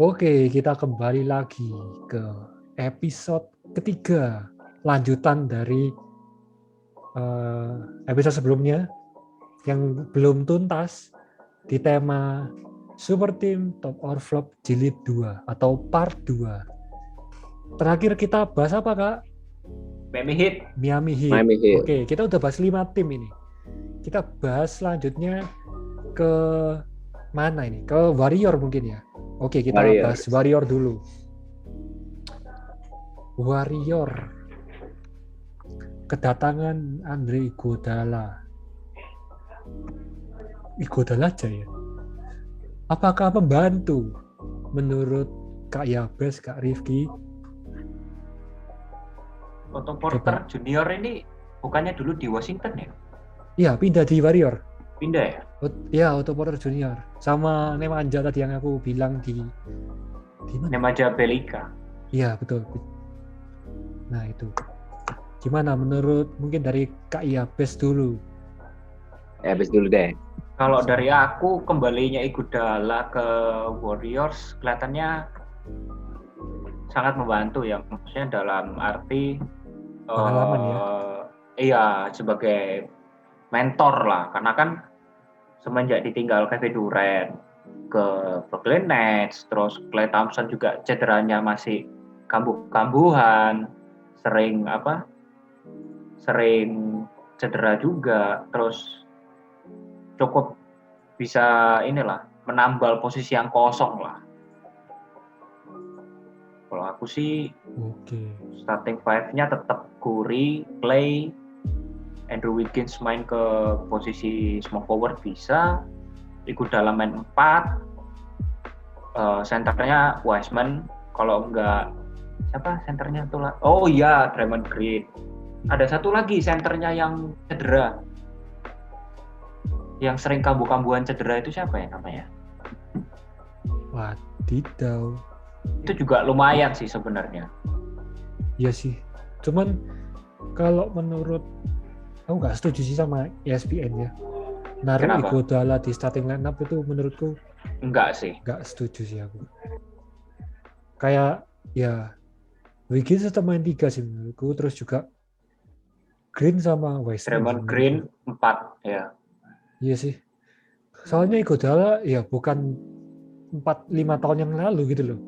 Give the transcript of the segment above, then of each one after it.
Oke, kita kembali lagi ke episode ketiga, lanjutan dari episode sebelumnya yang belum tuntas di tema Super Team Top or Flop Jilid 2 atau Part 2. Terakhir kita bahas apa, Kak? Miami Heat. Miami Heat. Oke, kita udah bahas 5 tim ini. Kita bahas selanjutnya ke mana ini? Ke Warrior mungkin ya. Oke, kita bahas Warrior dulu. Warrior. Kedatangan Andre Iguodala. Iguodala aja ya. Apakah membantu menurut Kak Yabes, Kak Rifki? Otto Porter Junior ini bukannya dulu di Washington ya? Iya, pindah di Warrior. Pindah ya? Ya, Otto Porter Junior. Sama Nemanja tadi yang aku bilang di mana? Nemanja Bjelica. Iya, betul. Nah, itu. Gimana menurut mungkin dari Kak Yabes dulu? Yabes dulu deh. Kalau dari aku, kembalinya Iguodala ke Warriors kelihatannya sangat membantu ya. Maksudnya dalam arti pengalaman ya? Iya, sebagai mentor lah. Karena kan semenjak ditinggal Kevin Durant ke Brooklyn Nets, terus Klay Thompson juga cederanya masih kambuh-kambuhan, sering cedera juga, terus cukup bisa menambal posisi yang kosong lah. Kalau aku sih starting five-nya tetap Curry, Klay, Andrew Wiggins main ke posisi small forward bisa, Iguodala main 4, senternya Wiseman, kalau enggak siapa senternya tuh lah? Oh iya, Draymond Green. Ada satu lagi senternya yang cedera, yang sering kambuh-kambuhan cedera itu siapa ya namanya? Wadidaw. Itu juga lumayan sih sebenarnya. Iya sih. Cuman kalau menurut aku nggak setuju sih sama ESPN ya. Naruh Iguodala di starting lineup itu menurutku enggak sih. Nggak setuju sih aku. Kayak ya Wiggins tetap main 3 sih menurutku, terus juga Green sama Wiseman. Draymond Green 4 ya. Iya sih. Soalnya Iguodala ya bukan 4-5 tahun yang lalu gitu loh.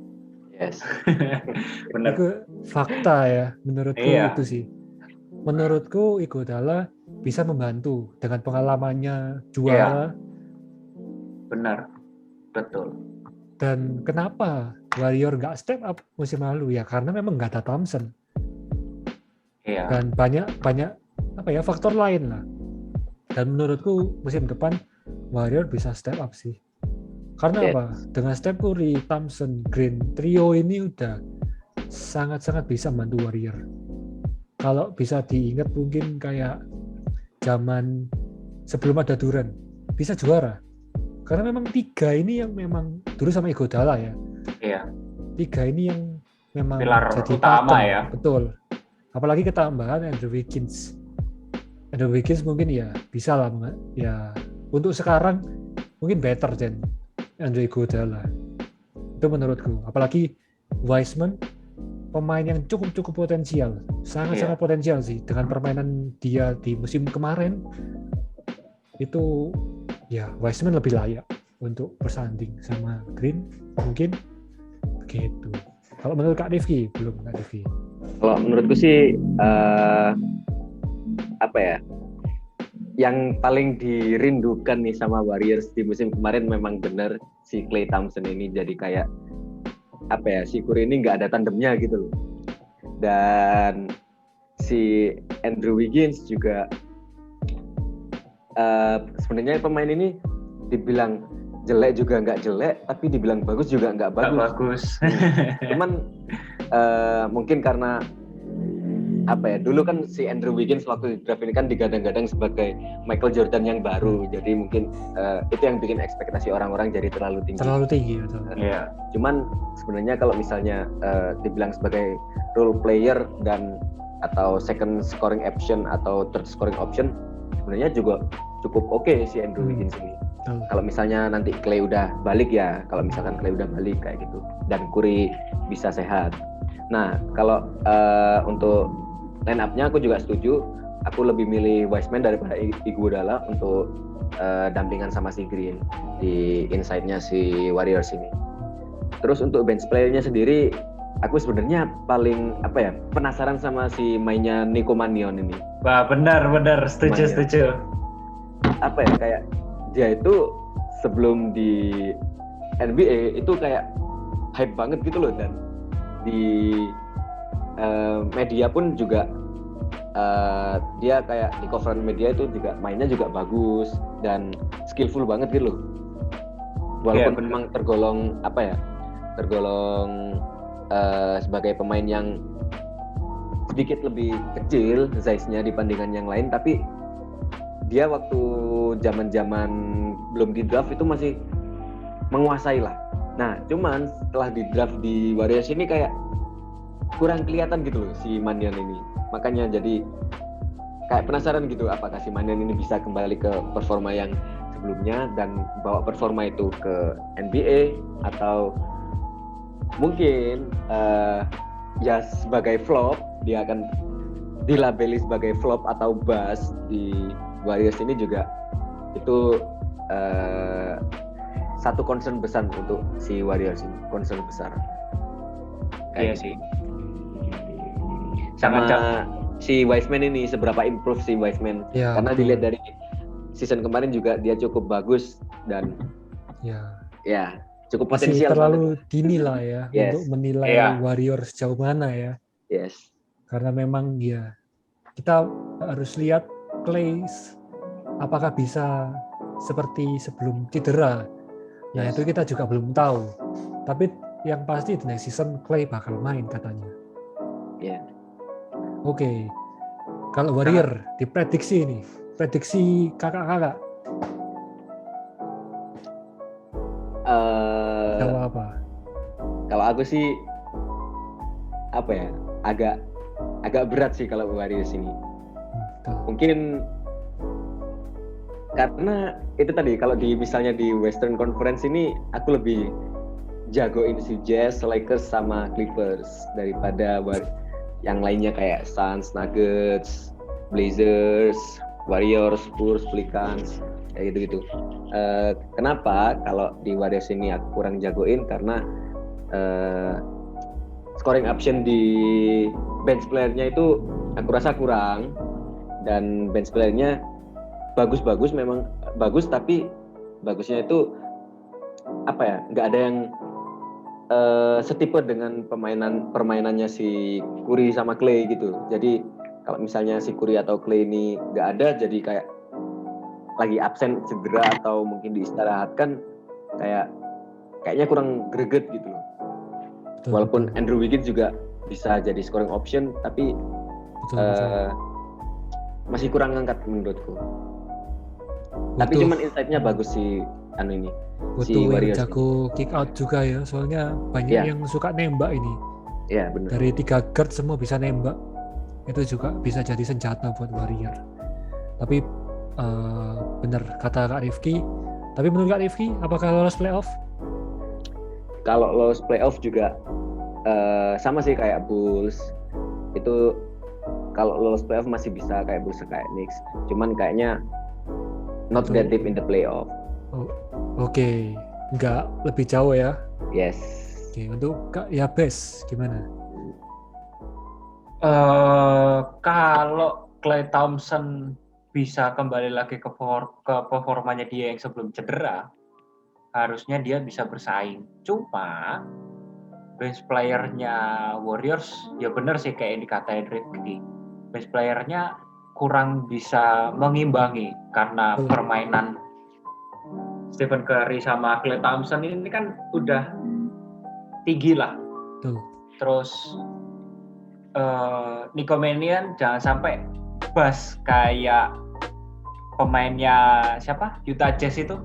Yes. Benar. Itu fakta ya menurutku. Iya. Itu sih. Menurutku Iguodala bisa membantu dengan pengalamannya juara. Iya. Benar. Betul. Dan kenapa Warrior nggak step up musim lalu ya? Karena memang nggak ada Thompson. Iya. Dan banyak faktor lain lah. Dan menurutku musim depan Warrior bisa step up sih. Karena apa? Dengan Steph Curry, Thompson, Green, trio ini udah sangat-sangat bisa membantu Warrior. Kalau bisa diingat mungkin kayak zaman sebelum ada Durant, bisa juara. Karena memang 3 ini yang memang dulu sama Iguodala ya. Iya. 3 ini yang memang pilar jadi utama pakem. Ya. Betul. Apalagi ketambahan Andrew Wiggins. Andrew Wiggins mungkin ya bisa lah ya untuk sekarang mungkin better than Andre Iguodala. Itu menurutku. Apalagi Wiseman pemain yang cukup potensial. Sangat potensial sih dengan permainan dia di musim kemarin. Itu ya Wiseman lebih layak untuk bersanding sama Green mungkin begitu. Kalau menurut Kak Rifki, belum Kak Rifki. Kalau menurutku sih yang paling dirindukan nih sama Warriors di musim kemarin memang benar si Klay Thompson ini jadi kayak apa ya, si Curry ini nggak ada tandemnya gitu loh. Dan si Andrew Wiggins juga sebenarnya pemain ini dibilang jelek juga nggak jelek, tapi dibilang bagus juga nggak bagus. bagus. Cuman mungkin karena apa ya, dulu kan si Andrew Wiggins waktu di draft ini kan digadang-gadang sebagai Michael Jordan yang baru, jadi mungkin itu yang bikin ekspektasi orang-orang jadi terlalu tinggi. Terlalu tinggi, betul. Iya. Cuman sebenarnya kalau misalnya dibilang sebagai role player dan atau second scoring option atau third scoring option, sebenarnya juga cukup oke si Andrew Wiggins ini. Kalau misalnya nanti Klay udah balik ya, kalau misalkan Klay udah balik kayak gitu dan Curry bisa sehat. Nah, kalau untuk line up-nya aku juga setuju. Aku lebih milih Wiseman daripada Iguodala untuk dampingan sama si Green di inside-nya si Warriors ini. Terus untuk bench player-nya sendiri, aku sebenarnya paling penasaran sama si mainnya Nico Mannion ini. Wah, benar, setuju. Kayak dia itu sebelum di NBA itu kayak hype banget gitu loh, dan di media pun juga dia kayak di cover media itu juga mainnya juga bagus dan skillful banget gitu loh. Walaupun memang tergolong sebagai pemain yang sedikit lebih kecil size-nya dibandingkan yang lain, tapi dia waktu zaman-zaman belum di draft itu masih menguasai lah. Nah, cuman setelah di draft di Warriors ini kayak kurang kelihatan gitu loh si Mannion ini. Makanya jadi kayak penasaran gitu, apakah si Mannion ini bisa kembali ke performa yang sebelumnya dan bawa performa itu ke NBA, atau mungkin ya sebagai flop, dia akan dilabeli sebagai flop atau bust di Warriors ini juga. Itu satu concern besar untuk si Warriors ini, concern besar. Iya sih. Sama si Wiseman ini, seberapa improve si Wiseman ya, karena dilihat dari season kemarin juga dia cukup bagus dan ya cukup potensial. Masih terlalu dini lah ya untuk menilai Warriors sejauh mana ya. Yes. Karena memang ya kita harus lihat Klay apakah bisa seperti sebelum cedera. Nah itu kita juga belum tahu. Tapi yang pasti di next season Klay bakal main katanya. Yeah. Oke. Kalau Warrior diprediksi ini, prediksi kakak-kakak. Kalau apa? Kalau aku sih agak berat sih kalau Warriors ini. Mungkin karena itu tadi, kalau misalnya di Western Conference ini aku lebih jagoin si Jazz, Lakers sama Clippers daripada yang lainnya kayak Suns, Nuggets, Blazers, Warriors, Spurs, Pelicans kayak gitu-gitu. Kenapa kalau di Warriors ini aku kurang jagoin? Karena scoring option di bench player-nya itu aku rasa kurang, dan bench player-nya bagus memang bagus, tapi bagusnya itu nggak ada yang setipe dengan permainannya si Curry sama Klay gitu. Jadi kalau misalnya si Curry atau Klay ini nggak ada, jadi kayak lagi absen cedera atau mungkin diistirahatkan, kayaknya kurang greget gitu loh. Walaupun Andrew Wiggins juga bisa jadi scoring option, tapi masih kurang ngangkat menurutku. Tapi cuman insight-nya bagus si ini. Butuh yang jago kick out juga ya, soalnya banyak yang suka nembak ini. Iya, benar. Dari 3 guard semua bisa nembak. Itu juga bisa jadi senjata buat Warrior. Tapi benar kata Kak Rifki. Tapi menurut Kak Rifki, apakah lolos playoff? Kalau lolos playoff juga sama sih kayak Bulls. Itu kalau lolos playoff masih bisa kayak Bulls, kayak Knicks. Cuman kayaknya not that deep in the playoff. Oke. Nggak lebih jauh ya? Yes. Oke, untuk Kak Yabes gimana? Kalau Klay Thompson bisa kembali lagi ke performanya dia yang sebelum cedera, harusnya dia bisa bersaing. Cuma bench player-nya Warriors ya bener sih kayak yang dikatain Rifki. Bench player-nya kurang bisa mengimbangi karena permainan Stephen Curry sama Klay Thompson ini kan udah tinggi lah. Tuh. Terus Nico Mannion jangan sampai bas kayak pemainnya siapa? Utah Jazz itu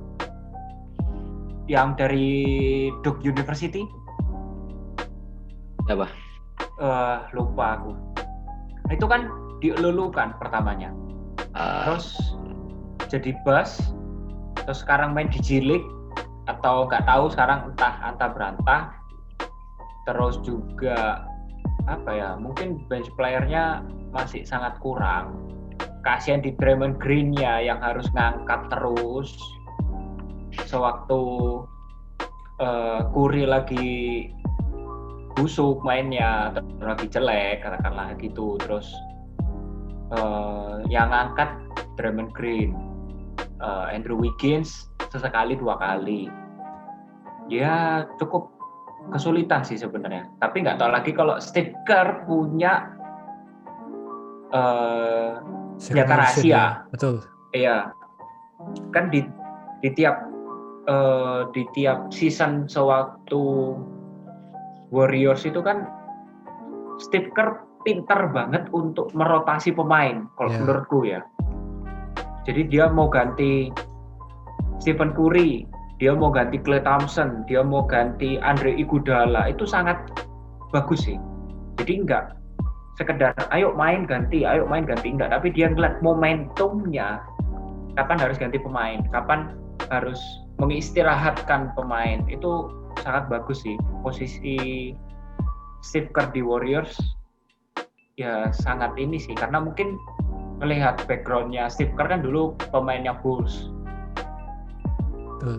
yang dari Duke University. Apa? Lupa aku. Itu kan dilulukan pertamanya. Terus jadi bas. Terus sekarang main di G League atau nggak tahu sekarang entah berantah. Terus juga apa ya? Mungkin bench player-nya masih sangat kurang. Kasihan di Draymond Green-nya yang harus ngangkat terus. Sewaktu Curry lagi busuk mainnya, terus lagi jelek katakanlah gitu. Terus yang ngangkat Draymond Green, Andrew Wiggins sesekali 2 kali. Ya cukup kesulitan sih sebenarnya. Tapi nggak tahu lagi kalau Steve Kerr punya senjata rahasia. Ya. Betul. Iya. Kan di tiap season sewaktu Warriors itu kan Steve Kerr pintar banget untuk merotasi pemain kalau menurutku ya. Jadi dia mau ganti Stephen Curry, dia mau ganti Klay Thompson, dia mau ganti Andre Iguodala, itu sangat bagus sih. Jadi enggak sekedar ayo main ganti, enggak, tapi dia ngeliat momentumnya kapan harus ganti pemain, kapan harus mengistirahatkan pemain. Itu sangat bagus sih. Posisi Steve Kerr di Warriors ya sangat ini sih, karena mungkin melihat background-nya Steve Kerr kan dulu pemainnya Bulls.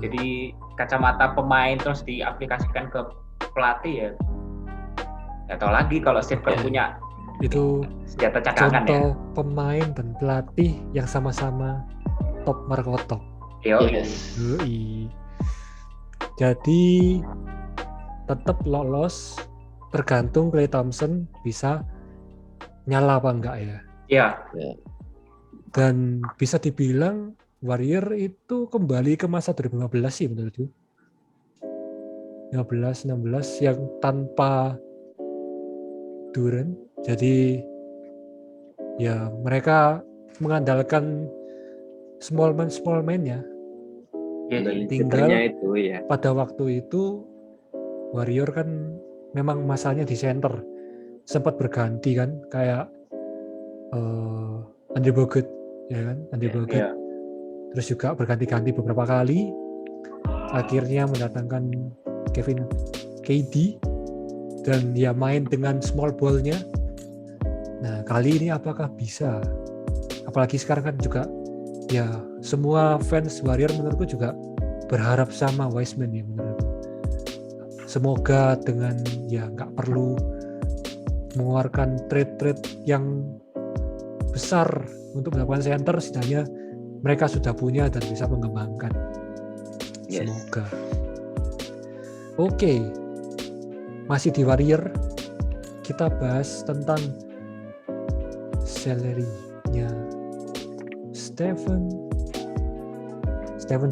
Jadi kacamata pemain terus diaplikasikan ke pelatih ya. Nggak tahu lagi kalau Steve Kerr punya itu senjata cadangan ya. Contoh pemain dan pelatih yang sama-sama top marko top. Yes. Jadi tetap lolos, tergantung Klay Thompson bisa nyala apa enggak ya. Iya. Dan bisa dibilang Warrior itu kembali ke masa 2015 sih menurutku. 15-16 yang tanpa Durant. Jadi ya mereka mengandalkan small man ya. Tinggal itu, ya. Pada waktu itu Warrior kan memang masalahnya di center. Sempat berganti kan kayak Andrew Bogut ya kan, Bogut. Yeah. Terus juga berganti-ganti beberapa kali. Akhirnya mendatangkan Kevin KD dan dia main dengan small ball-nya. Nah, kali ini apakah bisa? Apalagi sekarang kan juga ya semua fans Warrior menurutku juga berharap sama Wiseman ya menurutku. Semoga dengan ya nggak perlu mengeluarkan trade yang besar untuk melakukan center, setidaknya mereka sudah punya dan bisa mengembangkan. Semoga. Oke. Masih di Warrior, kita bahas tentang salary-nya Stephen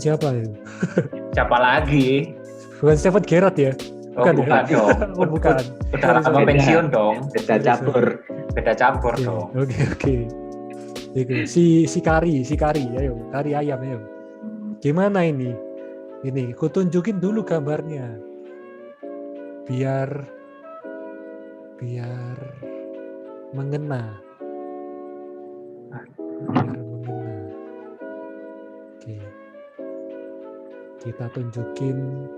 siapa ya? Siapa lagi? Bukan Stephen Gerrard ya? Bukan dong. Oh, bukan. Udah lama pensiun dong. Beda campur dong. Oke. Si Kari, ayo, Kari ayam ayo. Gimana ini? Ini, ku tunjukin dulu gambarnya. Biar mengena. Oke. Kita tunjukin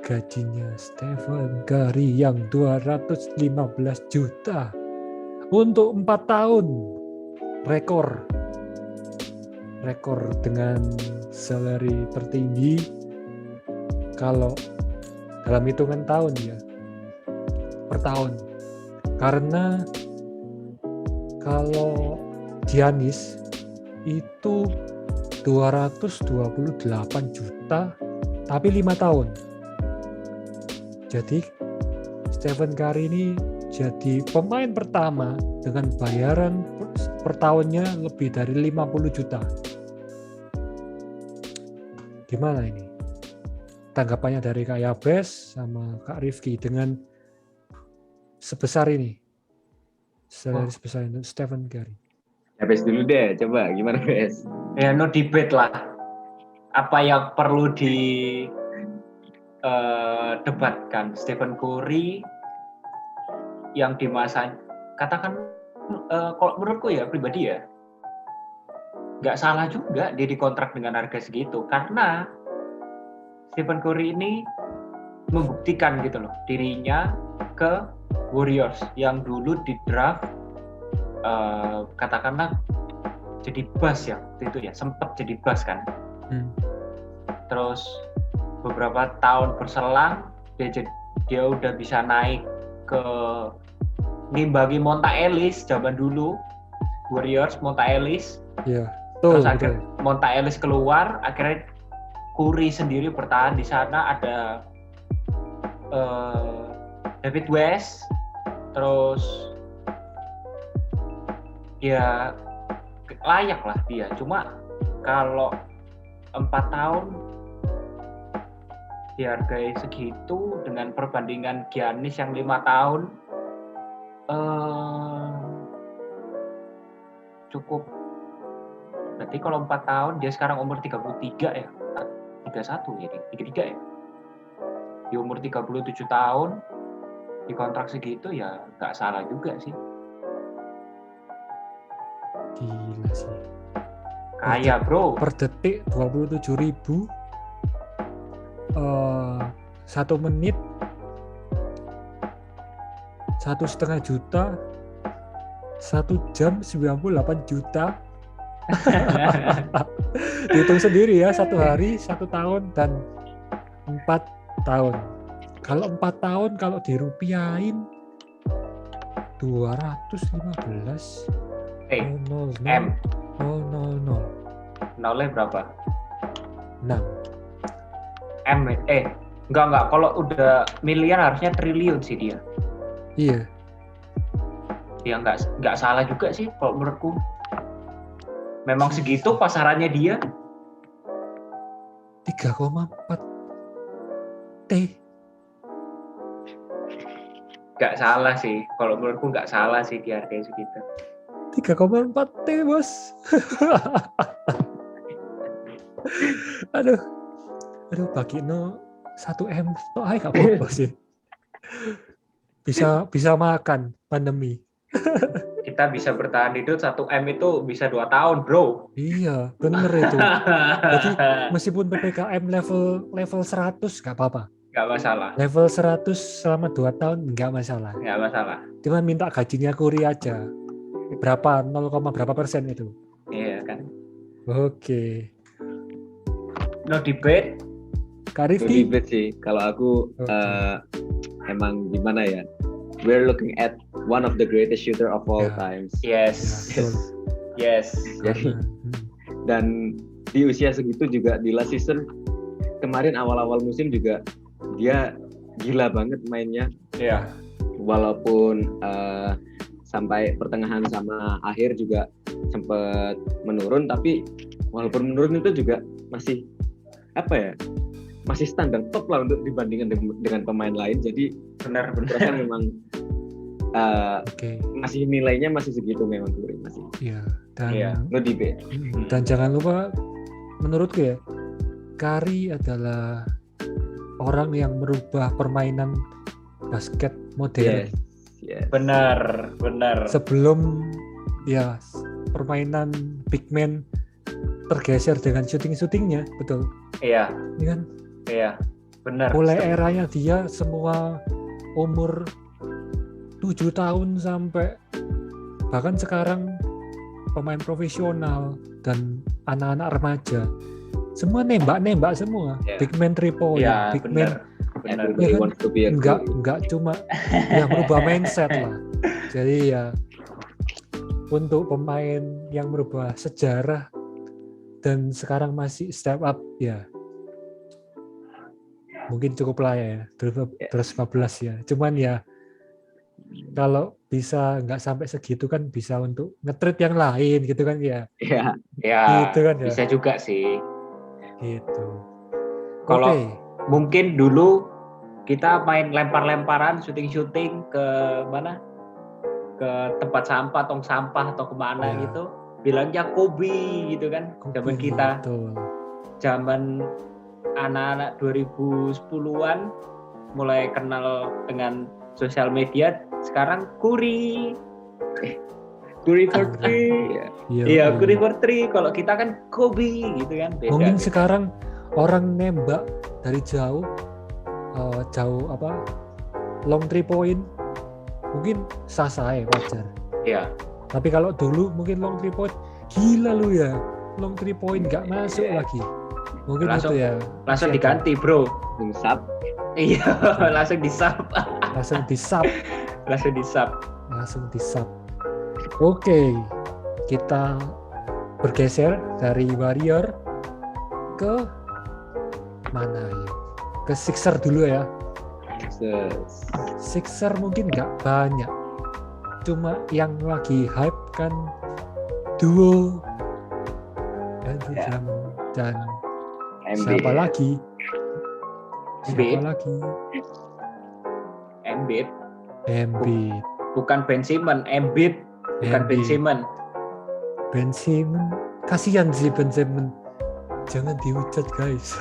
gajinya Stephen Curry yang 215 juta untuk 4 tahun. Rekor dengan salary tertinggi kalau dalam hitungan tahun ya, per tahun. Karena kalau Giannis itu 228 juta tapi 5 tahun. Jadi Stephen Curry ini jadi pemain pertama dengan bayaran per tahunnya lebih dari 50 juta. Gimana ini? Tanggapannya dari Kak Yabes sama Kak Rifki dengan sebesar ini? Sebesar itu Stephen Curry. Bes dulu deh, coba gimana Bes? Ya no debate lah. Apa yang perlu debatkan Stephen Curry yang di masa katakan kalau menurutku ya pribadi ya nggak salah juga dia dikontrak dengan harga segitu karena Stephen Curry ini membuktikan gitu loh dirinya ke Warriors yang dulu di draft katakanlah jadi buzz ya waktu itu ya sempat jadi buzz kan. Terus beberapa tahun berselang dia udah bisa naik ke ngimbangi Monta Ellis zaman dulu Warriors Monta Ellis. Iya. Terus akhirnya Monta Ellis keluar, akhirnya Curry sendiri bertahan di sana ada David West, terus ya layak lah dia. Cuma kalau 4 tahun dihargai segitu dengan perbandingan Giannis yang 5 tahun cukup. Berarti kalau 4 tahun dia sekarang umur 33 ya 31 ya 33 ya di umur 37 tahun di kontrak segitu ya nggak salah juga sih. Gila sih. Kaya bro. Per detik 27.000 1 menit 1,5 juta 1 jam 98 juta. Dihitung sendiri ya 1 hari 1 tahun dan 4 tahun. Kalau 4 tahun kalau dirupiahin 215 M nolnya berapa? 6 M enggak kalau udah miliar harusnya triliun sih dia. Iya. Dia nggak salah juga sih kalau menurutku. Memang segitu pasarannya dia. 3,4 T. Nggak salah sih. Kalau menurutku nggak salah sih di harga segitu. 3,4 T bos. Aduh bagi no 1 M to ae gak apa-apa sih. Bisa makan pandemi. Kita bisa bertahan hidup 1 M itu bisa 2 tahun bro. Iya bener itu. Jadi meskipun PPKM level 100 gak apa-apa. Gak masalah. Level 100 selama 2 tahun gak masalah. Gak masalah. Cuma minta gajinya Curry aja. Berapa 0, berapa persen itu. Iya kan. Oke. No debate. Kak Rifki? No debate sih. Kalau aku emang gimana ya? We're looking at one of the greatest shooter of all times. Yes. Ya, yes. Jadi, dan di usia segitu juga di last season kemarin awal-awal musim juga dia gila banget mainnya. Iya. Walaupun sampai pertengahan sama akhir juga sempat menurun, tapi walaupun menurun itu juga masih masih standar top lah untuk dibandingkan dengan pemain lain. Jadi benar memang masih nilainya masih segitu memang masih. Iya. Dan no debate. Dan jangan lupa menurutku ya, Curry adalah orang yang merubah permainan basket modern. Yes. Benar. Sebelum ya permainan big man tergeser dengan shooting-shootingnya, betul. Iya. Ini kan? Iya, benar. Mulai eranya dia semua umur 7 tahun sampai bahkan sekarang pemain profesional dan anak-anak remaja semua nembak semua. Yeah. Big man 3 point, big man. Benar. Ya kan? Enggak cuma yang merubah mindset lah. Jadi ya untuk pemain yang merubah sejarah dan sekarang masih step up ya mungkin cukup lah ya 2014 ya. Cuman ya kalau bisa nggak sampai segitu kan bisa untuk nge-trade yang lain gitu kan ya. Ya, Ya, Gitu kan ya. bisa juga sih. Gitu. Kalau Oke. mungkin dulu kita main lempar-lemparan, syuting-syuting ke mana? Ke tempat sampah, tong sampah atau kemana Ya. gitu. Bilangnya Kobe gitu kan. Zaman kita, Betul. zaman anak-anak 2010-an mulai kenal dengan sosial media, sekarang Curry for three. Iya, Curry for three. Kalau kita kan Kobe gitu kan. Beda mungkin gitu. sekarang orang nembak dari jauh long 3 point mungkin sah-sah ya wajar. Iya. Tapi kalau dulu mungkin long 3 point gila lu ya. Long 3 point nggak masuk lagi. Mungkin Langsung- itu ya. Langsung diganti, bro. sub. Iya, langsung disub. Langsung di-sub. Langsung disub. Oke, kita bergeser dari Warrior ke mana ya? Ke Sixer dulu ya. Sixer mungkin nggak banyak, cuma yang lagi hype kan duo Andrew Drummond dan siapa lagi? Embiid. Embiid. Bukan Ben Simmons, Embiid. Bukan Ben Simmons. Ben Simmons, kasihan sih Ben Simmons. Jangan dihujat guys.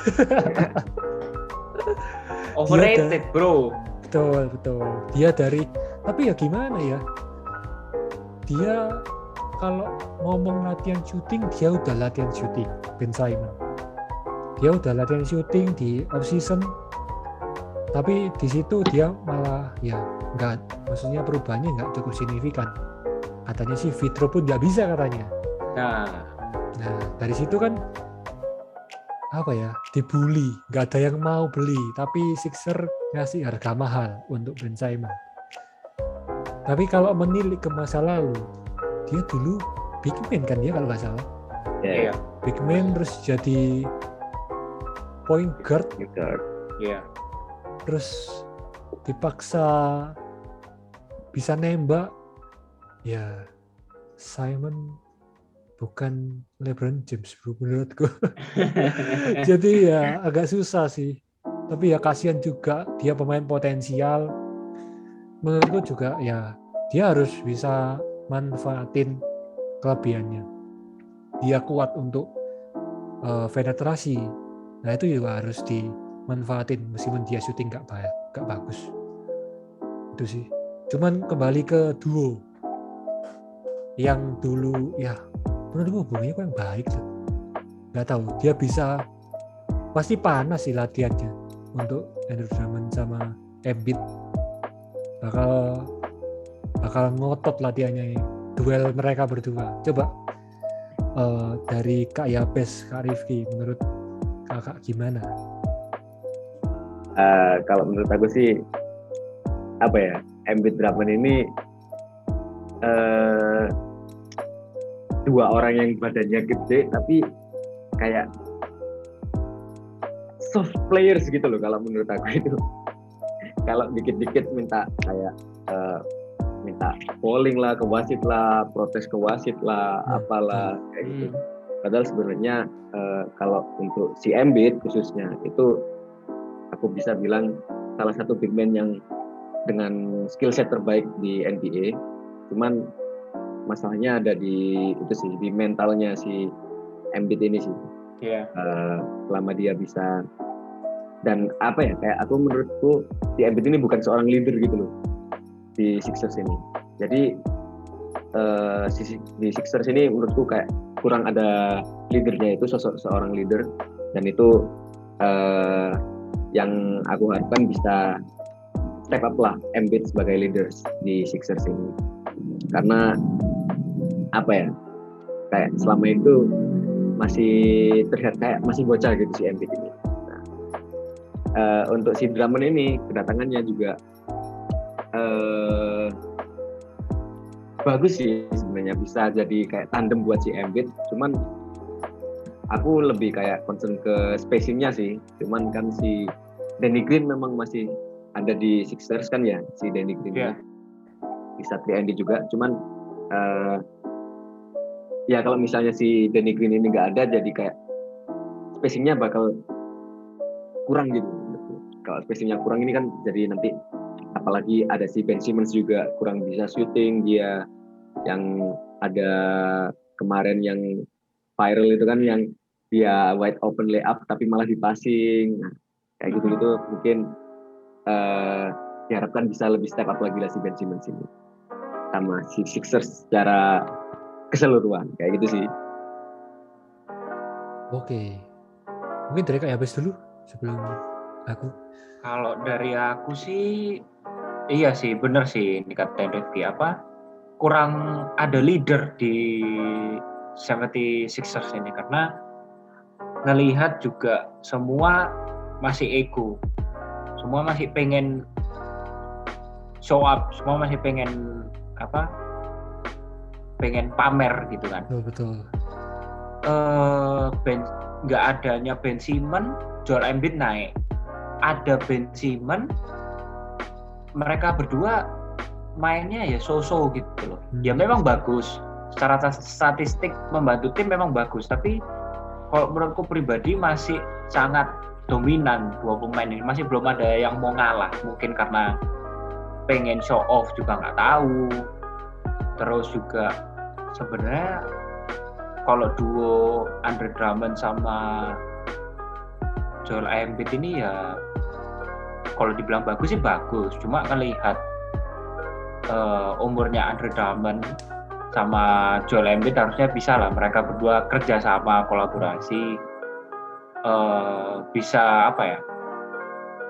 Overrated, bro. Betul. Dia tapi ya gimana ya? Dia kalau ngomong latihan syuting, dia udah latihan syuting, Ben Simmons. Dia udah latihan syuting di off season. Tapi di situ dia malah ya enggak, maksudnya perubahannya enggak cukup signifikan. Katanya sih free throw pun nggak bisa katanya. Nah, dari situ kan apa ya, dibully, nggak ada yang mau beli, tapi Sixer ngasih harga mahal untuk Ben Simmons. Tapi kalau menilik ke masa lalu, dia dulu big man kan dia kalau nggak salah. Iya. Big man terus jadi point guard. Iya. Terus dipaksa bisa nembak. Ya, Simon bukan LeBron James bro menurutku. Jadi ya agak susah sih. Tapi ya kasihan juga, dia pemain potensial. Menurutku juga ya dia harus bisa manfaatin kelebihannya. Dia kuat untuk penetrasi. Nah itu juga harus dimanfaatin meskipun dia syuting gak bagus. Itu sih. Cuman kembali ke duo yang dulu ya menurutku hubungannya kurang baik tuh. Gak tahu, dia bisa pasti panas sih latihannya untuk Andrew Drummond sama Embiid bakal ngotot latihannya, duel mereka berdua. Coba dari Kak Yabes, Kak Rifki, menurut kakak gimana? Kalau menurut aku sih apa ya, Embiid Drummond ini dua orang yang badannya gede tapi kayak soft players gitu loh kalau menurut aku itu. Kalau dikit-dikit minta kayak minta polling lah ke wasit lah, protes ke wasit lah, apalah kayak gitu. Padahal sebenarnya kalau untuk si Embiid khususnya itu aku bisa bilang salah satu big man yang dengan skill set terbaik di NBA. Cuman masalahnya ada di itu sih, di mentalnya si Embiid ini sih. Iya. Selama dia bisa, dan apa ya, kayak aku menurutku si Embiid ini bukan seorang leader gitu loh di Sixers ini. Jadi di Sixers ini menurutku kayak kurang ada leadernya, itu sosok seorang leader, dan itu yang aku harapkan bisa step up lah Embiid sebagai leaders di Sixers ini. Karena apa ya, kayak selama itu masih terlihat kayak masih bocah gitu si Embiid ini. Nah, untuk si Drummond ini kedatangannya juga bagus sih sebenarnya, bisa jadi kayak tandem buat si Embiid. Cuman aku lebih kayak concern ke spacingnya sih. Cuman kan si Danny Green memang masih ada di Sixers kan ya, si Danny Green Iya. bisa 3&D juga. Cuman ya kalau misalnya si Danny Green ini nggak ada, jadi kayak spacingnya bakal kurang gitu. Kalau spacingnya kurang ini kan jadi nanti, apalagi ada si Ben Simmons juga kurang bisa shooting, dia yang ada kemarin yang viral itu kan, yang dia wide open layup tapi malah di passing. Nah, kayak gitu mungkin diharapkan bisa lebih step up lagi lah si Ben Simmons ini sama si Sixers secara keseluruhan, kayak gitu sih. Oke. Mungkin dari Kak Yabes dulu sebelum aku. Kalau dari aku sih, iya sih, bener sih dikatain Rifki, kurang ada leader di 76ers ini, karena ngelihat juga semua masih ego, semua masih pengen show up, semua masih pengen pengen pamer gitu kan. Betul. Nggak adanya Ben Simmons, Joel Embiid naik. Ada Ben Simmons, mereka berdua mainnya ya so-so gitu loh. Ya memang bagus, secara statistik membantu tim memang bagus, tapi kalau menurutku pribadi masih sangat dominan dua pemain ini, masih belum ada yang mau ngalah. Mungkin karena pengen show off juga nggak tahu. Terus juga sebenarnya kalau duo Andre Drummond sama Joel Embiid ini ya kalau dibilang bagus sih bagus, cuma ngelihat umurnya Andre Drummond sama Joel Embiid harusnya bisa lah mereka berdua kerja sama, kolaborasi, bisa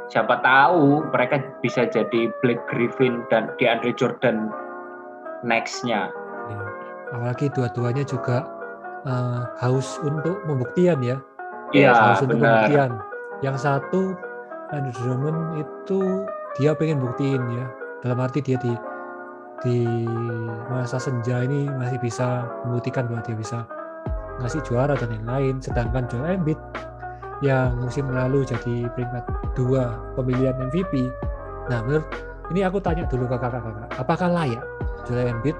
siapa tahu mereka bisa jadi Blake Griffin dan DeAndre Jordan next-nya. Apalagi dua-duanya juga haus untuk pembuktian ya. Iya, haus untuk benar. pembuktian. Yang satu Andre Drummond itu dia pengen buktiin ya, dalam arti dia di masa senja ini masih bisa membuktikan bahwa dia bisa ngasih juara dan yang lain. Sedangkan Joel Embiid yang musim lalu jadi peringkat 2 pemilihan MVP. Nah, menurut ini aku tanya dulu ke kakak-kakak, apakah layak Joel Embiid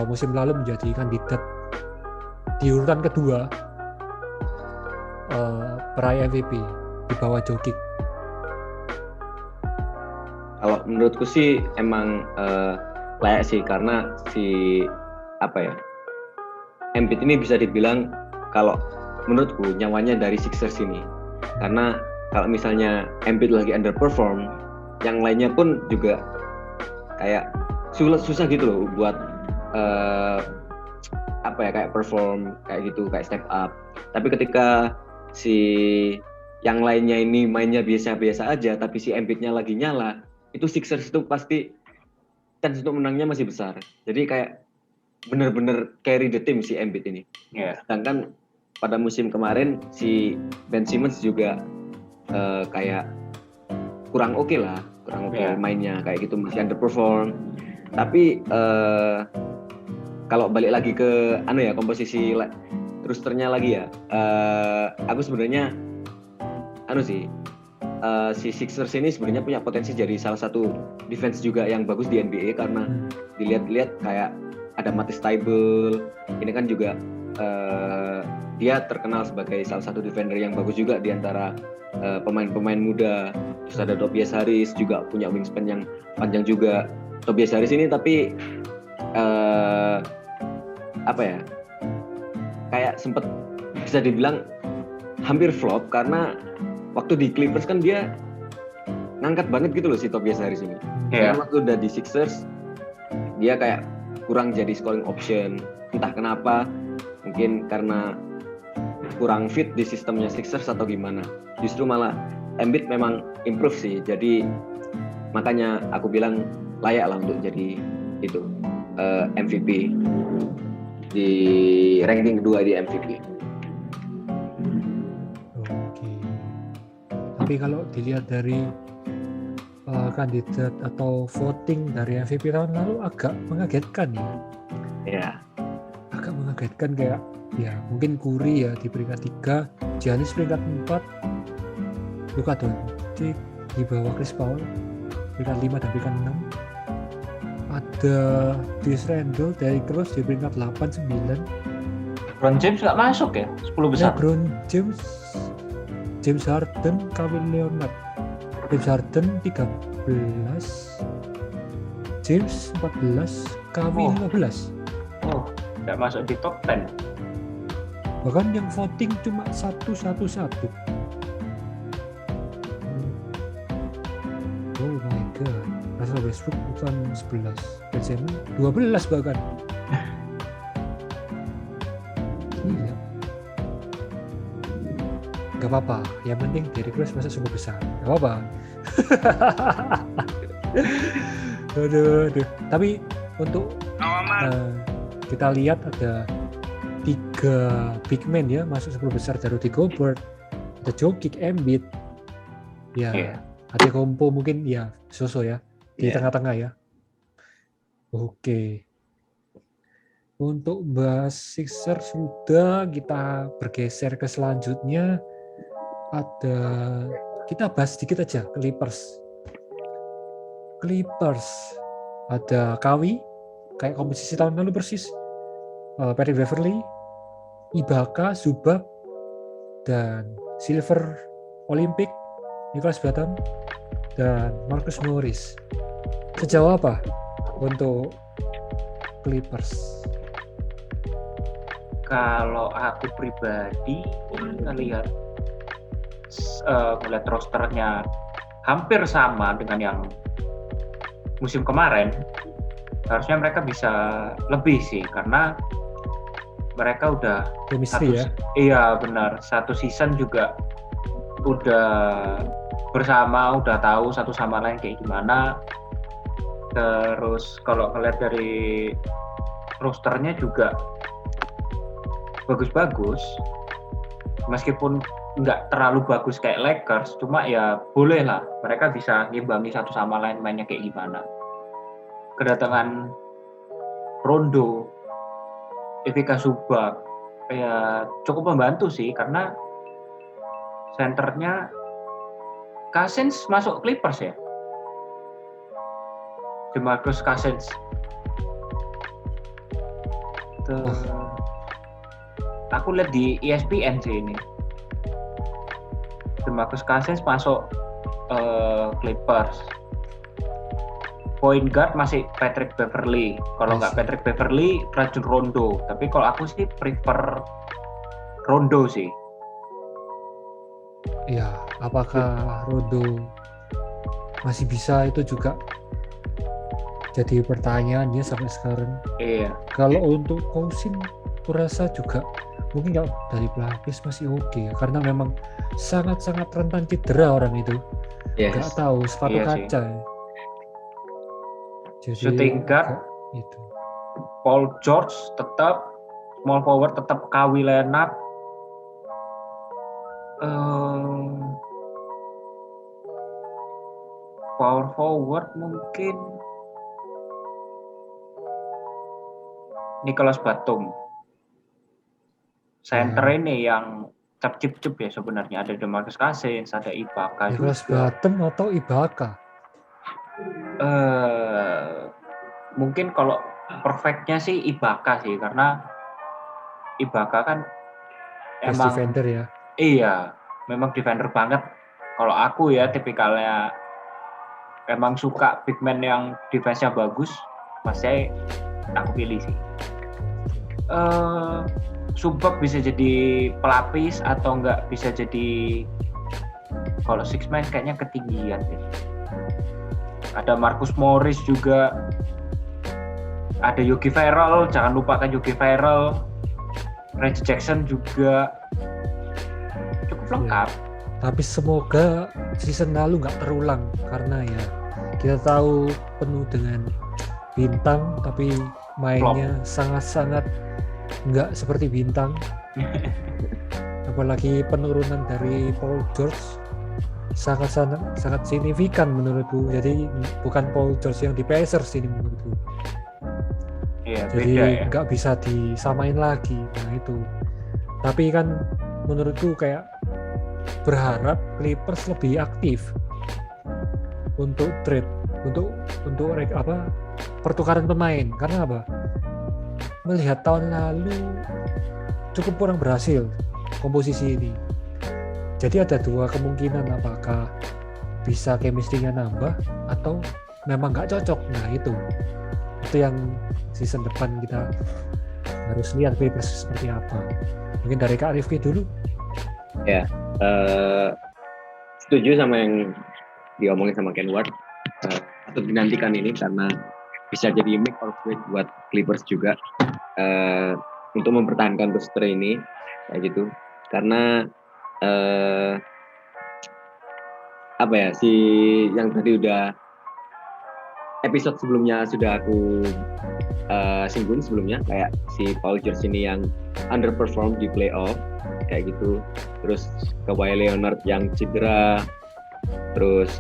musim lalu menjadi kandidat di urutan kedua peraih MVP di bawah Jokic? Kalau menurutku sih emang layak sih, karena si Embiid ini bisa dibilang kalau menurutku nyawanya dari Sixers ini. Karena kalau misalnya Embiid lagi underperform, yang lainnya pun juga kayak susah gitu loh buat kayak perform kayak gitu, kayak step up. Tapi ketika si yang lainnya ini mainnya biasa-biasa aja, tapi si Embiid-nya lagi nyala, itu Sixers itu pasti chance untuk menangnya masih besar. Jadi kayak bener-bener carry the team si Embiid ini. Yeah. Sedangkan pada musim kemarin si Ben Simmons juga kayak kurang oke mainnya kayak gitu, masih underperform. Tapi kalau balik lagi ke komposisi rosternya lagi ya, aku sebenarnya si Sixers ini sebenarnya punya potensi jadi salah satu defense juga yang bagus di NBA, karena dilihat-lihat kayak ada Matisse Thybulle, ini kan juga dia terkenal sebagai salah satu defender yang bagus juga di antara pemain-pemain muda. Terus ada Tobias Harris juga punya wingspan yang panjang juga. Tobias Harris ini tapi kayak sempet bisa dibilang hampir flop, karena waktu di Clippers kan dia ngangkat banget gitu loh si Tobias Harris ini. Yeah. Karena waktu udah di Sixers dia kayak kurang jadi scoring option, entah kenapa, mungkin karena kurang fit di sistemnya Sixers atau gimana. Justru malah Embiid memang improve sih, jadi makanya aku bilang layak lah untuk jadi itu MVP, di ranking kedua di MVP. Oke. Tapi kalau dilihat dari kandidat atau voting dari MVP tahun lalu agak mengagetkan ya. Ya. Agak mengagetkan kayak ya mungkin Curry ya di peringkat 3, Giannis peringkat 4, Luka Doncic di bawah Chris Paul peringkat 5 dan peringkat 6. Ada Julius Randle dari Cross di peringkat 8, 9. LeBron James nggak masuk ya 10 besar. LeBron James, James Harden, Kawhi Leonard. James Harden 13, James 14, Kawhi 15. Oh, nggak masuk di top 10. Bahkan yang voting cuma 1. Oh my god, Russell Westbrook bukan 11, Benzema 12 bahkan. Iya. Gak apa-apa, yang penting Derrick Rose masuk 10 besar. Gak apa-apa. Aduh. Tapi untuk kita lihat ada 3 big man ya masuk 10 besar, ada Rudy Gobert, ada Jokic, Embiid. Ya, Antetokounmpo mungkin ya so-so ya di tengah-tengah ya. Oke. Untuk bahas Sixers sudah, kita bergeser ke selanjutnya. Kita bahas sedikit aja Clippers. Ada Kawhi kayak komposisi tahun lalu persis. Patrick Beverley, Ibaka, Zubac, dan Silver Olympic, Nicholas Batum, dan Marcus Morris. Sejauh apa untuk Clippers? Kalau aku pribadi ngelihat rosternya hampir sama dengan yang musim kemarin, harusnya mereka bisa lebih sih, karena mereka udah chemistry ya. Iya benar, satu season juga udah bersama, udah tahu satu sama lain kayak gimana. Terus kalau ngeliat dari rosternya juga bagus-bagus, meskipun nggak terlalu bagus kayak Lakers, cuma ya boleh lah mereka bisa ngimbangi satu sama lain mainnya kayak gimana. Kedatangan Rondo, Ivica Zubac ya cukup membantu sih, karena senternya Cousins masuk Clippers ya, DeMarcus Cousins. Aku lihat di ESPN sih ini, DeMarcus Cousins masuk Clippers. Point guard masih Patrick Beverley. Kalau nggak Patrick Beverley, Rajon Rondo. Tapi kalau aku sih prefer Rondo sih. Ya, apakah Rondo masih bisa, itu juga jadi pertanyaannya sampai sekarang. Iya. Kalau untuk Cousins, aku rasa juga mungkin kalau dari pelapis masih oke ya, karena memang sangat-sangat rentan cedera orang itu. Nggak tahu sepatu kaca ya. Jadi, shooting guard itu Paul George tetap, small forward tetap Kawhi Leonard. Power forward mungkin Nicholas Batum. Center ini yang cep-cep ya sebenarnya, ada DeMarcus Cousins, ada Ibaka. Nicholas Batum atau Ibaka? Mungkin kalau perfectnya sih Ibaka sih, karena Ibaka kan Best emang defender ya. Iya, memang defender banget. Kalau aku ya tipikalnya emang suka big man yang defense-nya bagus, pasti aku pilih sih. Zubac bisa jadi pelapis atau enggak bisa jadi, kalau six man kayaknya ketinggian deh. Ada Marcus Morris juga, ada Yogi Ferrell, jangan lupakan Yogi Ferrell, Reggie Jackson juga, cukup lengkap. Tapi semoga season lalu nggak terulang, karena ya kita tahu penuh dengan bintang tapi mainnya sangat-sangat nggak seperti bintang. Apalagi penurunan dari Paul George sangat signifikan menurutku. Jadi bukan Paul George yang di Pacers ini menurutku. Iya, Jadi beda ya. nggak bisa disamain lagi. Nah itu. Tapi kan menurutku kayak berharap Clippers lebih aktif untuk trade, untuk pertukaran pemain. Karena apa? Melihat tahun lalu cukup kurang berhasil komposisi ini. Jadi ada dua kemungkinan, apakah bisa chemistry-nya nambah atau memang nggak cocok. Nah itu yang season depan kita harus lihat Clippers seperti apa. Mungkin dari Kak Rifki dulu. Ya, setuju sama yang diomongin sama Ken Ward. Patut dinantikan ini karena bisa jadi make or break buat Clippers juga untuk mempertahankan roster ini kayak gitu. Karena apa ya, si yang tadi udah episode sebelumnya sudah aku singgung sebelumnya, kayak si Paul George ini yang underperform di playoff kayak gitu, terus Kawhi Leonard yang cedera, terus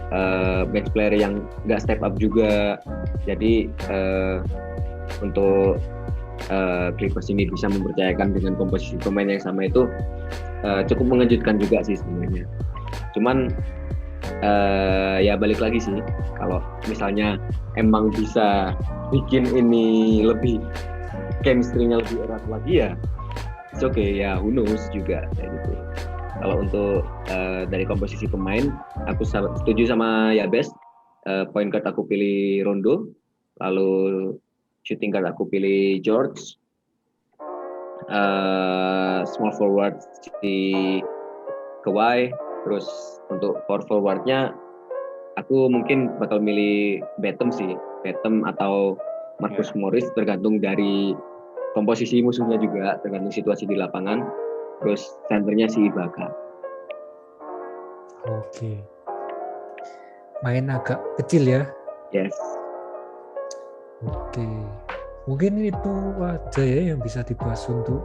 bench player yang nggak step up juga. Jadi untuk Clippers ini bisa mempercayakan dengan komposisi pemain yang sama itu cukup mengejutkan juga sih sebenarnya. Cuman ya balik lagi sih, kalau misalnya emang bisa bikin ini lebih chemistry-nya lebih erat lagi ya it's okay ya, who knows juga kayak gitu. Kalau untuk dari komposisi pemain, aku setuju sama Yabes. Point guard aku pilih Rondo, lalu shooting guard aku pilih George, small forward si Kawhi. Terus untuk power forwardnya aku mungkin bakal milih Batum sih, Batum atau Marcus Morris, tergantung dari komposisi musuhnya juga, tergantung situasi di lapangan. Terus centernya si Ibaka. Oke. Main agak kecil ya. Yes. Oke. Mungkin itu aja ya yang bisa dibahas untuk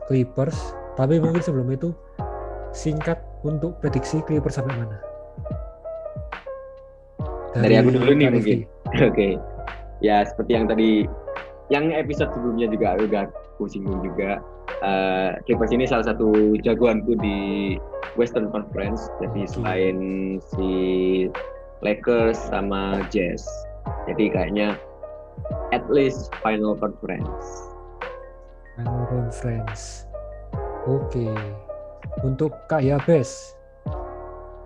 Clippers. Tapi mungkin sebelum itu singkat untuk prediksi Clippers sampai mana? Dari aku dulu nih Kak mungkin. Rifki. Oke. Ya seperti yang tadi, yang episode sebelumnya juga udah aku singgung juga. Clippers ini salah satu jagoanku di Western Conference. Jadi selain si Lakers sama Jazz, jadi kayaknya at least final conference. Final conference. Oke. Untuk Kak Yabes.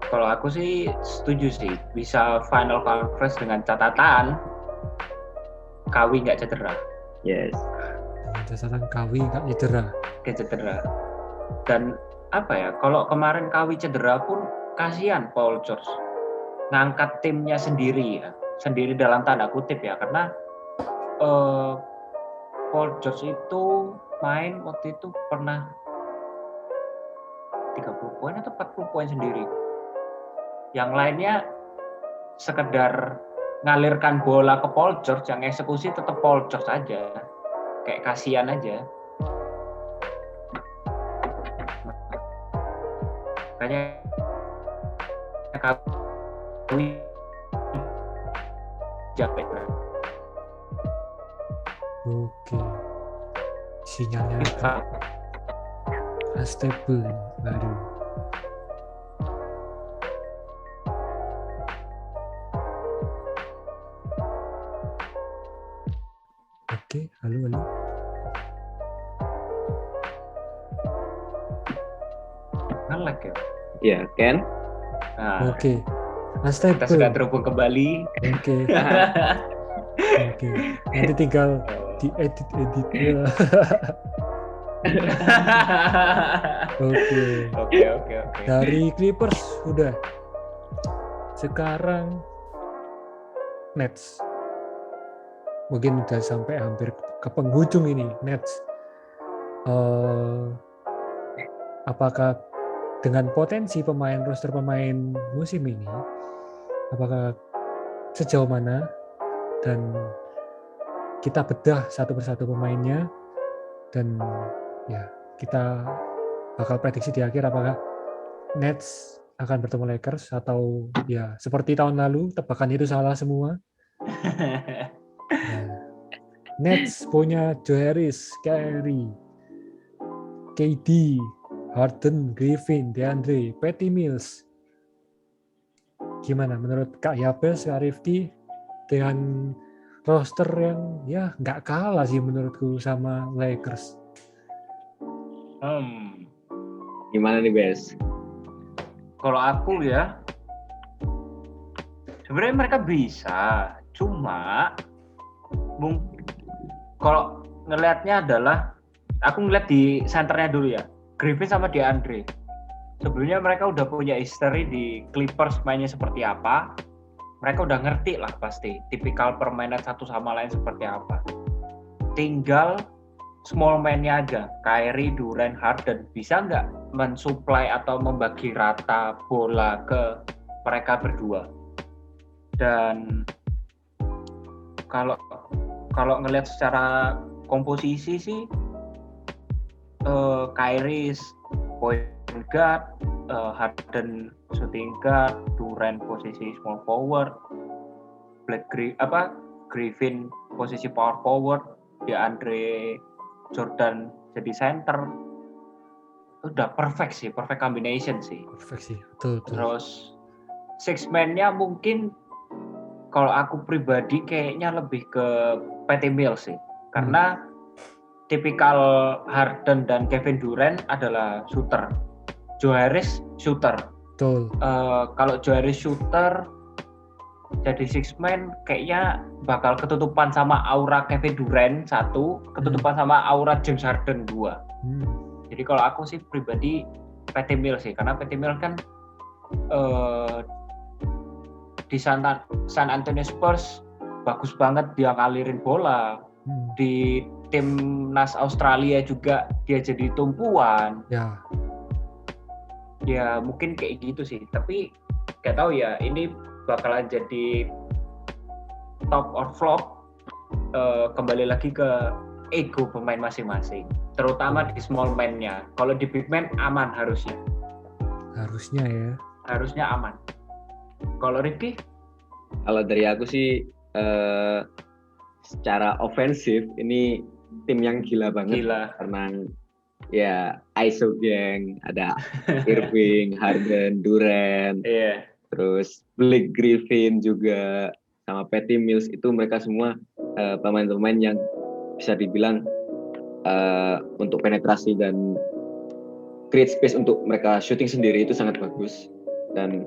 Kalau aku sih setuju sih, bisa final conference dengan catatan Kawhi nggak cedera. Yes. Catatan Kawhi nggak cedera. Dan apa ya, kalau kemarin Kawhi cedera pun kasihan Paul George ngangkat timnya sendiri ya, sendiri dalam tanda kutip ya, karena Paul George itu main waktu itu pernah 30 poin atau 40 poin sendiri. Yang lainnya sekedar ngalirkan bola ke Paul George, yang eksekusi tetap Paul George aja. Kayak kasihan aja. Makanya Kawhi capek. Oke. Sinyalnya unstable baru. Oke, halo. Nge-lag ya? Iya, Ken? Nah, Oke. Unstable. kita sudah terhubung kembali. Oke. Nanti tinggal diedit ya. Oke. Dari Clippers udah. Sekarang Nets. Mungkin udah sampai hampir ke penghujung ini Nets. Apakah dengan potensi roster pemain musim ini, apakah sejauh mana, dan kita bedah satu persatu pemainnya, dan ya kita bakal prediksi di akhir apakah Nets akan bertemu Lakers atau ya seperti tahun lalu tebakan itu salah semua. Ya. Nets punya Joe Harris, Kyrie, KD, Harden, Griffin, DeAndre, Patty Mills. Gimana menurut Kak Yabes, Kak Rifki dengan roster yang ya nggak kalah sih menurutku sama Lakers? Gimana nih, Bes? Kalau aku ya, sebenarnya mereka bisa, cuma kalau ngelihatnya adalah, aku ngeliat di senternya dulu ya, Griffin sama DeAndre. Sebelumnya mereka udah punya history di Clippers mainnya seperti apa, mereka udah ngerti lah pasti tipikal permainan satu sama lain seperti apa. Tinggal small man-nya aja, Kyrie, Durant, Harden bisa nggak mensuplai atau membagi rata bola ke mereka berdua. Dan kalau ngelihat secara komposisi sih, Kyrie point guard, Harden shooting guard, Durant posisi small forward, Griffin posisi power forward, DeAndre Jordan jadi center. Udah perfect combination sih. Perfect sih, betul. Terus six man-nya mungkin kalau aku pribadi kayaknya lebih ke Patty Mills sih. Karena tipikal Harden dan Kevin Durant adalah shooter. Joe Harris shooter. Betul. Kalau Joe Harris shooter jadi six man kayaknya bakal ketutupan sama aura Kevin Durant satu, ketutupan sama aura James Harden dua. Jadi kalau aku sih pribadi Patty Mills sih, karena Patty Mills kan di San Antonio Spurs bagus banget dia ngalirin bola. Di timnas Australia juga dia jadi tumpuan. Ya mungkin kayak gitu sih, tapi nggak tahu ya ini bakalan jadi top or flop, kembali lagi ke ego pemain masing-masing, terutama di small man-nya. Kalau di big man aman harusnya aman. Kalau Ricky? Kalau dari aku sih secara ofensif ini tim yang gila banget. Karena ya ISO gang, ada Irving, Harden, Durant, terus Blake Griffin juga sama Patty Mills, itu mereka semua pemain-pemain yang bisa dibilang untuk penetrasi dan create space untuk mereka shooting sendiri itu sangat bagus, dan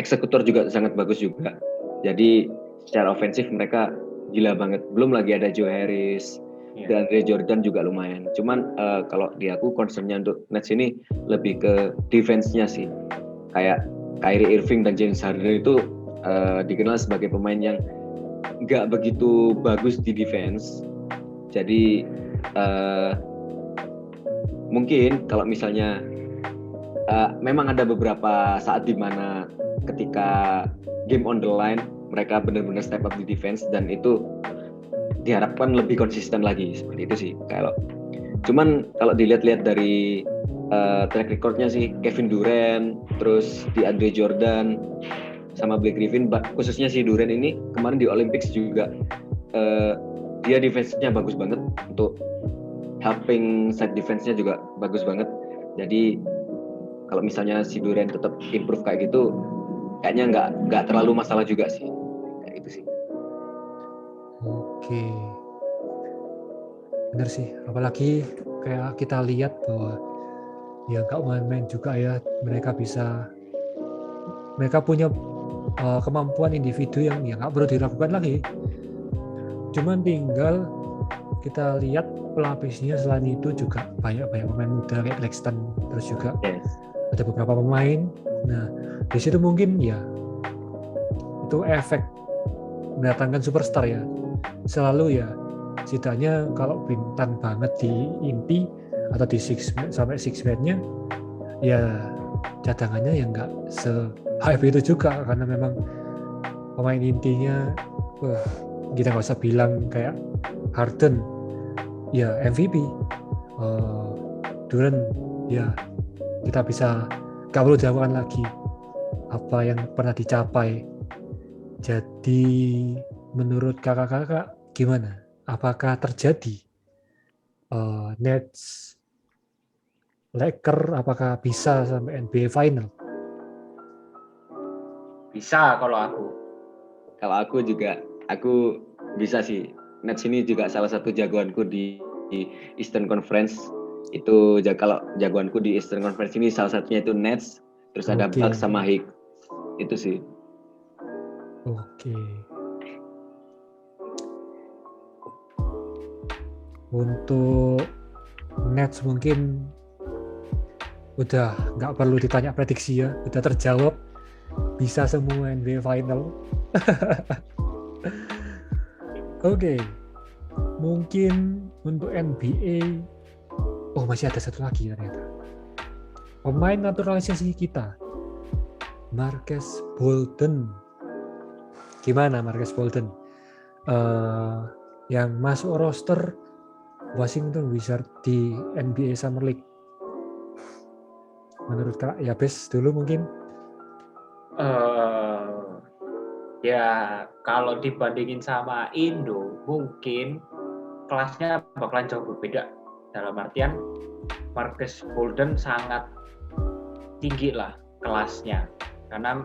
eksekutor juga sangat bagus juga. Jadi secara ofensif mereka gila banget. Belum lagi ada Joe Harris, dan DeAndre Jordan juga lumayan. Cuman kalau di aku concernnya untuk Nets ini lebih ke defense-nya sih. Kayak Kyrie Irving dan James Harden itu dikenal sebagai pemain yang nggak begitu bagus di defense. Jadi mungkin kalau misalnya memang ada beberapa saat di mana ketika game on the line mereka benar-benar step up di defense, dan itu diharapkan lebih konsisten lagi seperti itu sih. Cuman kalau dilihat-lihat dari track recordnya sih, Kevin Durant, terus DeAndre Jordan sama Blake Griffin, khususnya si Durant ini kemarin di Olympics juga dia defense-nya bagus banget, untuk helping side defense-nya juga bagus banget. Jadi kalau misalnya si Durant tetap improve kayak gitu, kayaknya nggak terlalu masalah juga sih, kayak gitu sih. Oke, bener sih, apalagi kayak kita lihat bahwa ya nggak main-main juga ya, mereka punya kemampuan individu yang ya nggak perlu diragukan lagi. Cuman tinggal kita lihat pelapisnya selain itu juga banyak pemain muda kayak Claxton, terus juga ada beberapa pemain. Nah di situ mungkin ya itu efek mendatangkan superstar ya. Selalu ya setidaknya kalau bintang banget di inti atau di sampai six man-nya ya cadangannya ya nggak se-hype itu juga, karena memang pemain intinya kita nggak usah bilang kayak Harden ya MVP, Durant ya kita bisa gak perlu dilakukan lagi apa yang pernah dicapai. Jadi menurut kakak-kakak gimana? Apakah terjadi Nets Lakers apakah bisa sampai NBA Final? Bisa kalau aku. Kalau aku bisa sih. Nets ini juga salah satu jagoanku di Eastern Conference. Itu kalau jagoanku di Eastern Conference ini salah satunya itu Nets, terus ada Oke. Bucks sama Heat. Itu sih. Oke. Untuk Nets mungkin udah nggak perlu ditanya prediksi ya, udah terjawab, bisa semua NBA Final. Oke. Mungkin untuk NBA, oh masih ada satu lagi ternyata. Pemain naturalisasi kita, Marques Bolden. Gimana Marques Bolden? Yang masuk roster Washington Wizards di NBA Summer League. Menurut Kak Yabes dulu mungkin? Ya kalau dibandingin sama Indo mungkin kelasnya bakalan jauh berbeda. Dalam artian Marques Bolden sangat tinggi lah kelasnya karena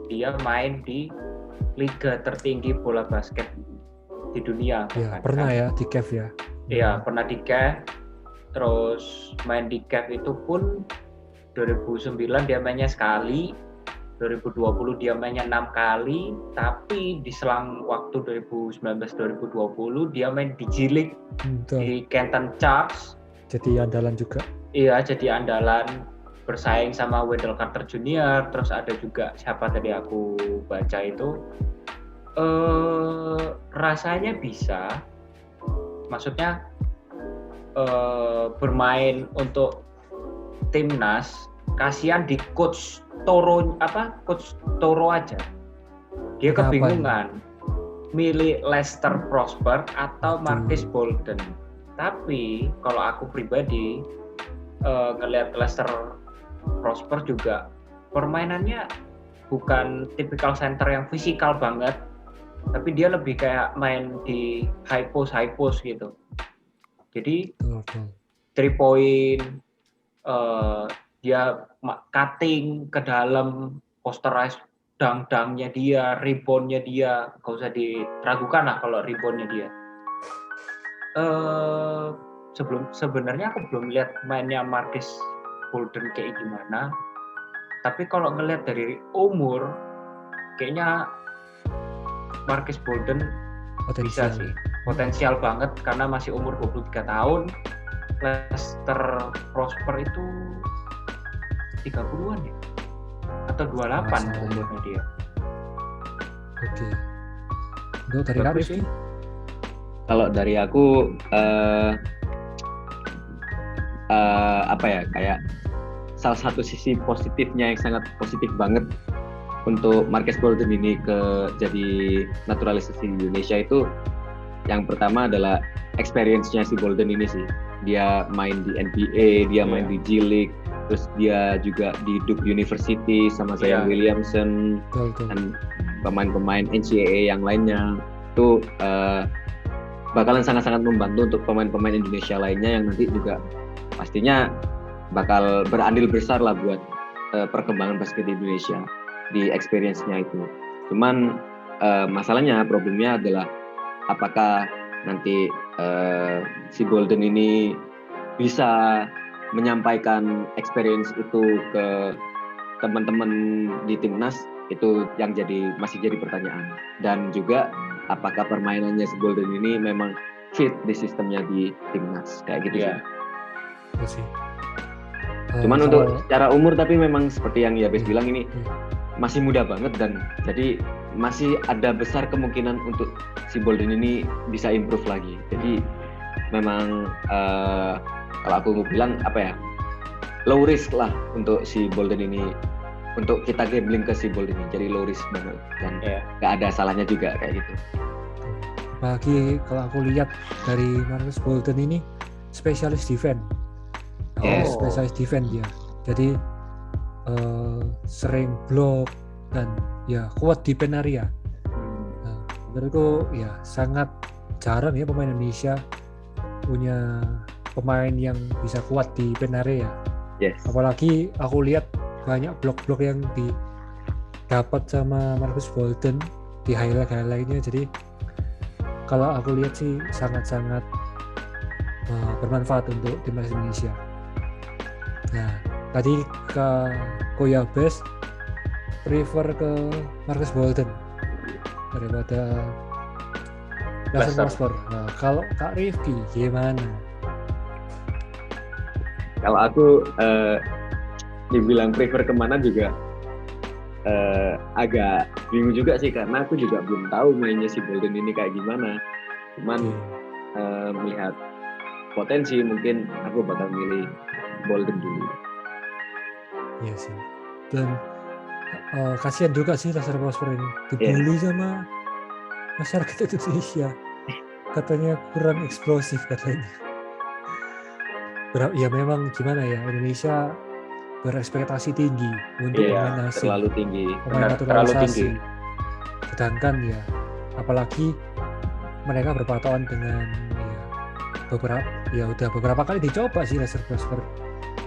dia main di liga tertinggi bola basket di dunia. Ya pernah ya di Cavs ya. Iya pernah di Cavs, terus main di Cavs itu pun 2009 dia mainnya sekali, 2020 dia mainnya 6 kali, tapi di selang waktu 2019-2020 dia main di G League di Canton Charge. Jadi andalan juga. Iya, jadi andalan, bersaing sama Wendell Carter Jr. Terus ada juga siapa tadi aku baca itu, rasanya bisa, maksudnya bermain untuk timnas. Kasihan di coach Toro aja. Dia kebingungan milih Lester Prosper atau Marques Bolden. Tapi kalau aku pribadi ngelihat Lester Prosper juga permainannya bukan tipikal center yang fisikal banget, tapi dia lebih kayak main di high post gitu. Jadi 3 point, dia cutting ke dalam, posterize dang-dangnya dia, reboundnya dia, gak usah diragukan lah kalau reboundnya dia. Sebenarnya aku belum lihat mainnya Marques Bolden kayak gimana, tapi kalau ngelihat dari umur, kayaknya Marques Bolden bisa sih, potensial banget karena masih umur 23 tahun. Lester Prosper itu 30-an ya? Atau 28 umurnya dia. Oke. Untuk dari Arif sih? Kalau dari aku kayak salah satu sisi positifnya yang sangat positif banget untuk Marques Bolden ini jadi naturalisasi di Indonesia itu, yang pertama adalah experience-nya si Bolden ini sih. Dia main di NBA, dia main di G League, terus dia juga di Duke University sama Zion Williamson dan pemain-pemain NCAA yang lainnya. Itu bakalan sangat-sangat membantu untuk pemain-pemain Indonesia lainnya yang nanti juga pastinya bakal berandil besar lah buat perkembangan basket di Indonesia di experience-nya itu. Cuman problemnya adalah apakah nanti si Bolden ini bisa menyampaikan experience itu ke teman-teman di timnas, itu yang masih jadi pertanyaan. Dan juga apakah permainannya si Bolden ini memang fit di sistemnya di timnas kayak gitu sih. Cuman untuk secara umur tapi memang seperti yang Yabes bilang ini masih muda banget, dan jadi masih ada besar kemungkinan untuk si Bolden ini bisa improve lagi. Jadi memang kalau aku bilang low risk lah untuk si Bolden ini, untuk kita gambling ke si Bolden ini, jadi low risk banget dan nggak ada salahnya juga kayak gitu. Apalagi kalau aku lihat dari Marques Bolden ini spesialis defense. Spesialis defense dia. Jadi sering blok dan ya kuat di pen area. Nah, menurutku ya sangat jarang ya pemain Indonesia punya pemain yang bisa kuat di pen area. Yes. Apalagi aku lihat banyak blok-blok yang didapat sama Marcus Bolden di highlight-nya. Jadi kalau aku lihat sih sangat-sangat bermanfaat untuk timnas Indonesia. Nah, tadi ke Koyabes prefer ke Marcus Bolden daripada Lasse Prosper. Nah, kalau Kak Rifki gimana? Kalau aku dibilang prefer kemana juga agak bingung juga sih, karena aku juga belum tahu mainnya si Bolden ini kayak gimana. Cuman melihat potensi mungkin aku bakal milih Bolden dulu. Iya sih. Dan kasihan juga sih Lasse Prosper ini dibully sama masyarakat Indonesia. Katanya kurang eksplosif katanya. Ya memang gimana ya, Indonesia berekspektasi tinggi untuk pemain asing. Terlalu tinggi. Pemain naturalisasi. Sedangkan ya apalagi mereka berpatokan dengan udah beberapa kali dicoba sih Lasse Prosper,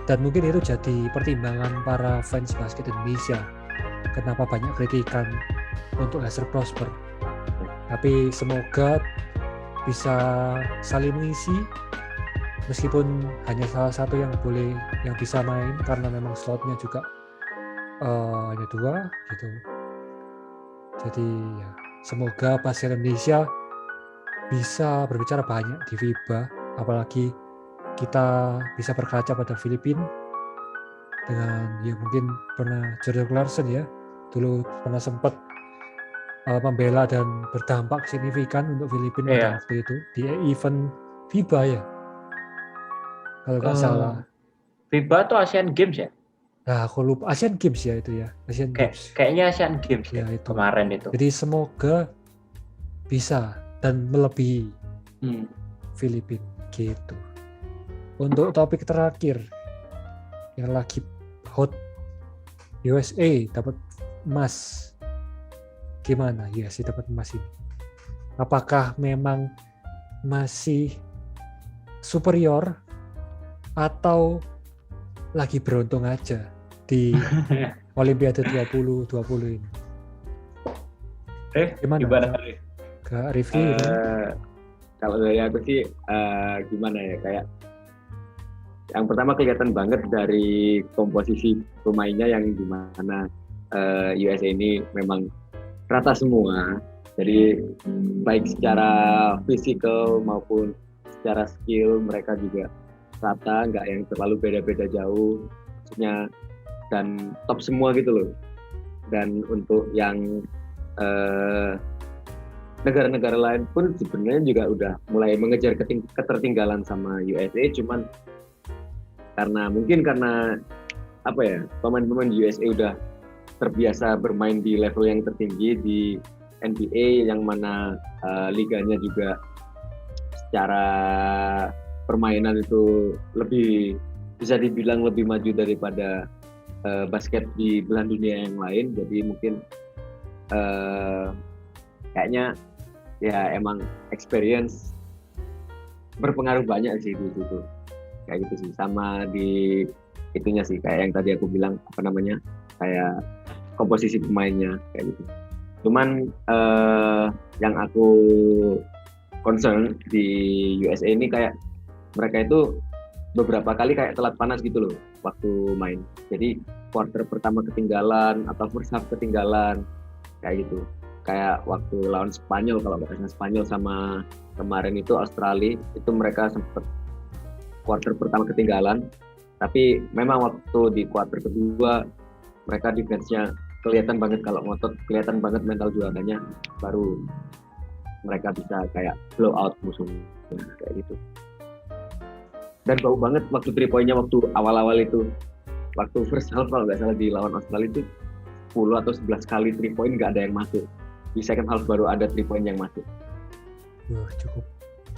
dan mungkin itu jadi pertimbangan para fans basket Indonesia kenapa banyak kritikan untuk Lasse Prosper. Tapi semoga bisa saling mengisi, meskipun hanya salah satu yang bisa main karena memang slotnya juga hanya 2 gitu. Jadi ya semoga basket Indonesia bisa berbicara banyak di FIBA, apalagi kita bisa berkaca pada Filipina dengan ya mungkin pernah Jordan Clarkson ya dulu pernah sempat membela dan berdampak signifikan untuk Filipina pada waktu itu di event FIBA ya kalau nggak salah. FIBA atau Asian Games ya? Nah aku lupa, Asian Games ya itu ya, Asian Games. Kayaknya Asian Games ya itu. Kemarin itu. Jadi semoga bisa dan melebihi Filipina gitu. Untuk topik terakhir yang lagi hot, USA dapat emas. Gimana USA dapat emas ini? Apakah memang masih superior atau lagi beruntung aja di Olimpiade 2020 ini? Gimana? Kak Rifki? Kalau dari aku sih gimana ya, kayak yang pertama kelihatan banget dari komposisi pemainnya yang dimana USA ini memang rata semua. Jadi baik secara fisikal maupun secara skill mereka juga rata, nggak yang terlalu beda-beda jauh maksudnya, dan top semua gitu loh. Dan untuk yang negara-negara lain pun sebenarnya juga udah mulai mengejar ketertinggalan sama USA, cuman karena apa ya, pemain-pemain USA udah terbiasa bermain di level yang tertinggi di NBA, yang mana liganya juga secara permainan itu lebih bisa dibilang lebih maju daripada basket di belahan dunia yang lain. Jadi mungkin kayaknya ya emang experience berpengaruh banyak sih di situ, kayak gitu sih. Sama di itunya sih kayak yang tadi aku bilang, apa namanya, kayak komposisi pemainnya kayak gitu. Cuman yang aku concern di USA ini kayak mereka itu beberapa kali kayak telat panas gitu loh waktu main. Jadi quarter pertama ketinggalan atau first half ketinggalan kayak gitu. Kayak waktu lawan Spanyol, kalau bahasanya Spanyol sama kemarin itu Australia, itu mereka sempat quarter pertama ketinggalan, tapi memang waktu di quarter kedua mereka defense-nya kelihatan banget kalau ngotot, kelihatan banget mental juaranya, baru mereka bisa kayak blow out musuh kayak gitu. Dan bau banget waktu 3 point-nya waktu awal-awal itu, waktu first half kalau nggak salah di lawan Australia itu 10 atau 11 kali 3 point nggak ada yang masuk. Di second half baru ada 3 point yang masuk.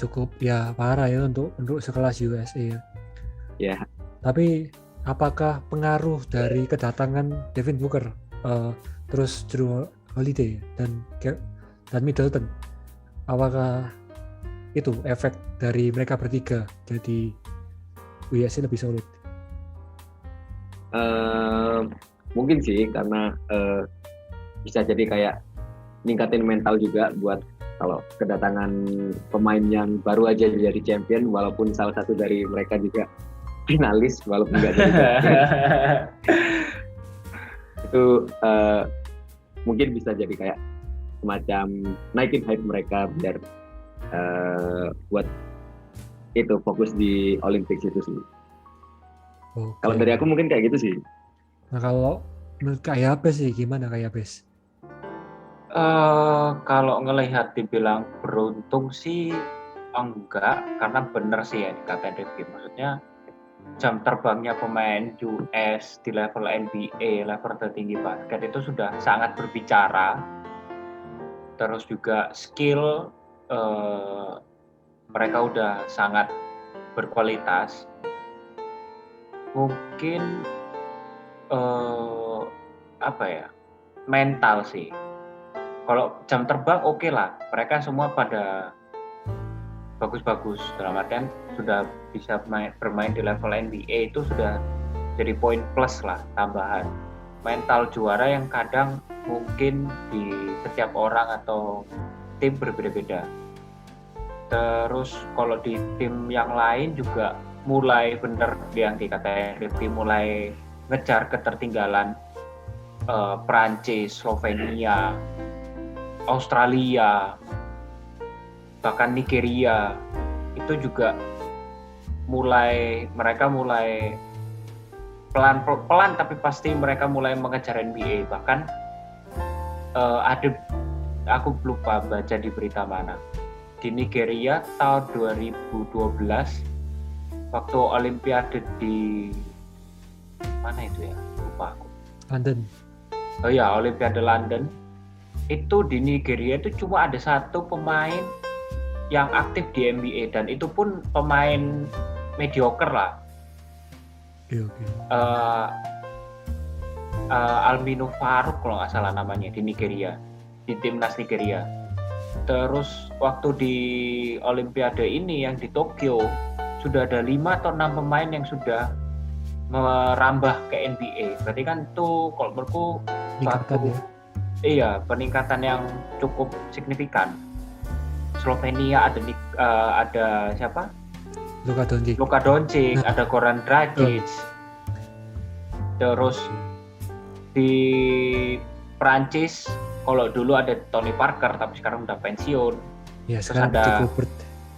Cukup ya parah ya untuk sekelas USA ya. Ya. Tapi apakah pengaruh dari kedatangan Devin Booker, terus Jrue Holiday dan Middleton, apakah itu efek dari mereka bertiga jadi WSC lebih solid? Mungkin sih karena bisa jadi kayak ningkatin mental juga buat kalau kedatangan pemain yang baru aja jadi champion, walaupun salah satu dari mereka juga finalis walaupun nggak jadi champion. Itu mungkin bisa jadi kayak semacam naikin hype mereka biar buat itu fokus di Olympics itu sih. Okay. Kalau dari aku mungkin kayak gitu sih. Nah kalau menurut Kak Yabes sih gimana Kak Yabes? Kalau ngelihat dibilang beruntung sih enggak, karena bener sih ya dikatain Rifki. Maksudnya jam terbangnya pemain US di level NBA, level tertinggi basket itu sudah sangat berbicara. Terus juga skill mereka udah sangat berkualitas. Mungkin mental sih. Kalau jam terbang oke lah, mereka semua pada bagus-bagus, dalam artian sudah bisa bermain di level NBA, itu sudah jadi poin plus lah, tambahan. Mental juara yang kadang mungkin di setiap orang atau tim berbeda-beda. Terus kalau di tim yang lain juga mulai bener yang dikatain Rifki, mulai ngejar ketertinggalan Prancis, Slovenia, Australia, bahkan Nigeria, itu juga mereka mulai pelan tapi pasti mereka mulai mengejar NBA. Bahkan aku lupa baca di berita mana, di Nigeria tahun 2012 waktu Olimpiade di mana itu ya, lupa aku. London. Oh ya, Olimpiade London. Itu di Nigeria itu cuma ada satu pemain yang aktif di NBA, dan itu pun pemain mediocre lah. Okay. Almino Faruk kalau nggak salah namanya, di Nigeria, di timnas Nigeria. Terus waktu di Olimpiade ini yang di Tokyo sudah ada 5 atau 6 pemain yang sudah merambah ke NBA. Berarti kan tuh kalau menurutku peningkatan yang cukup signifikan. Slovenia ada siapa? Luka Doncic, ada Goran Dragic. Terus di Prancis kalau dulu ada Tony Parker tapi sekarang udah pensiun. Ya, terus ada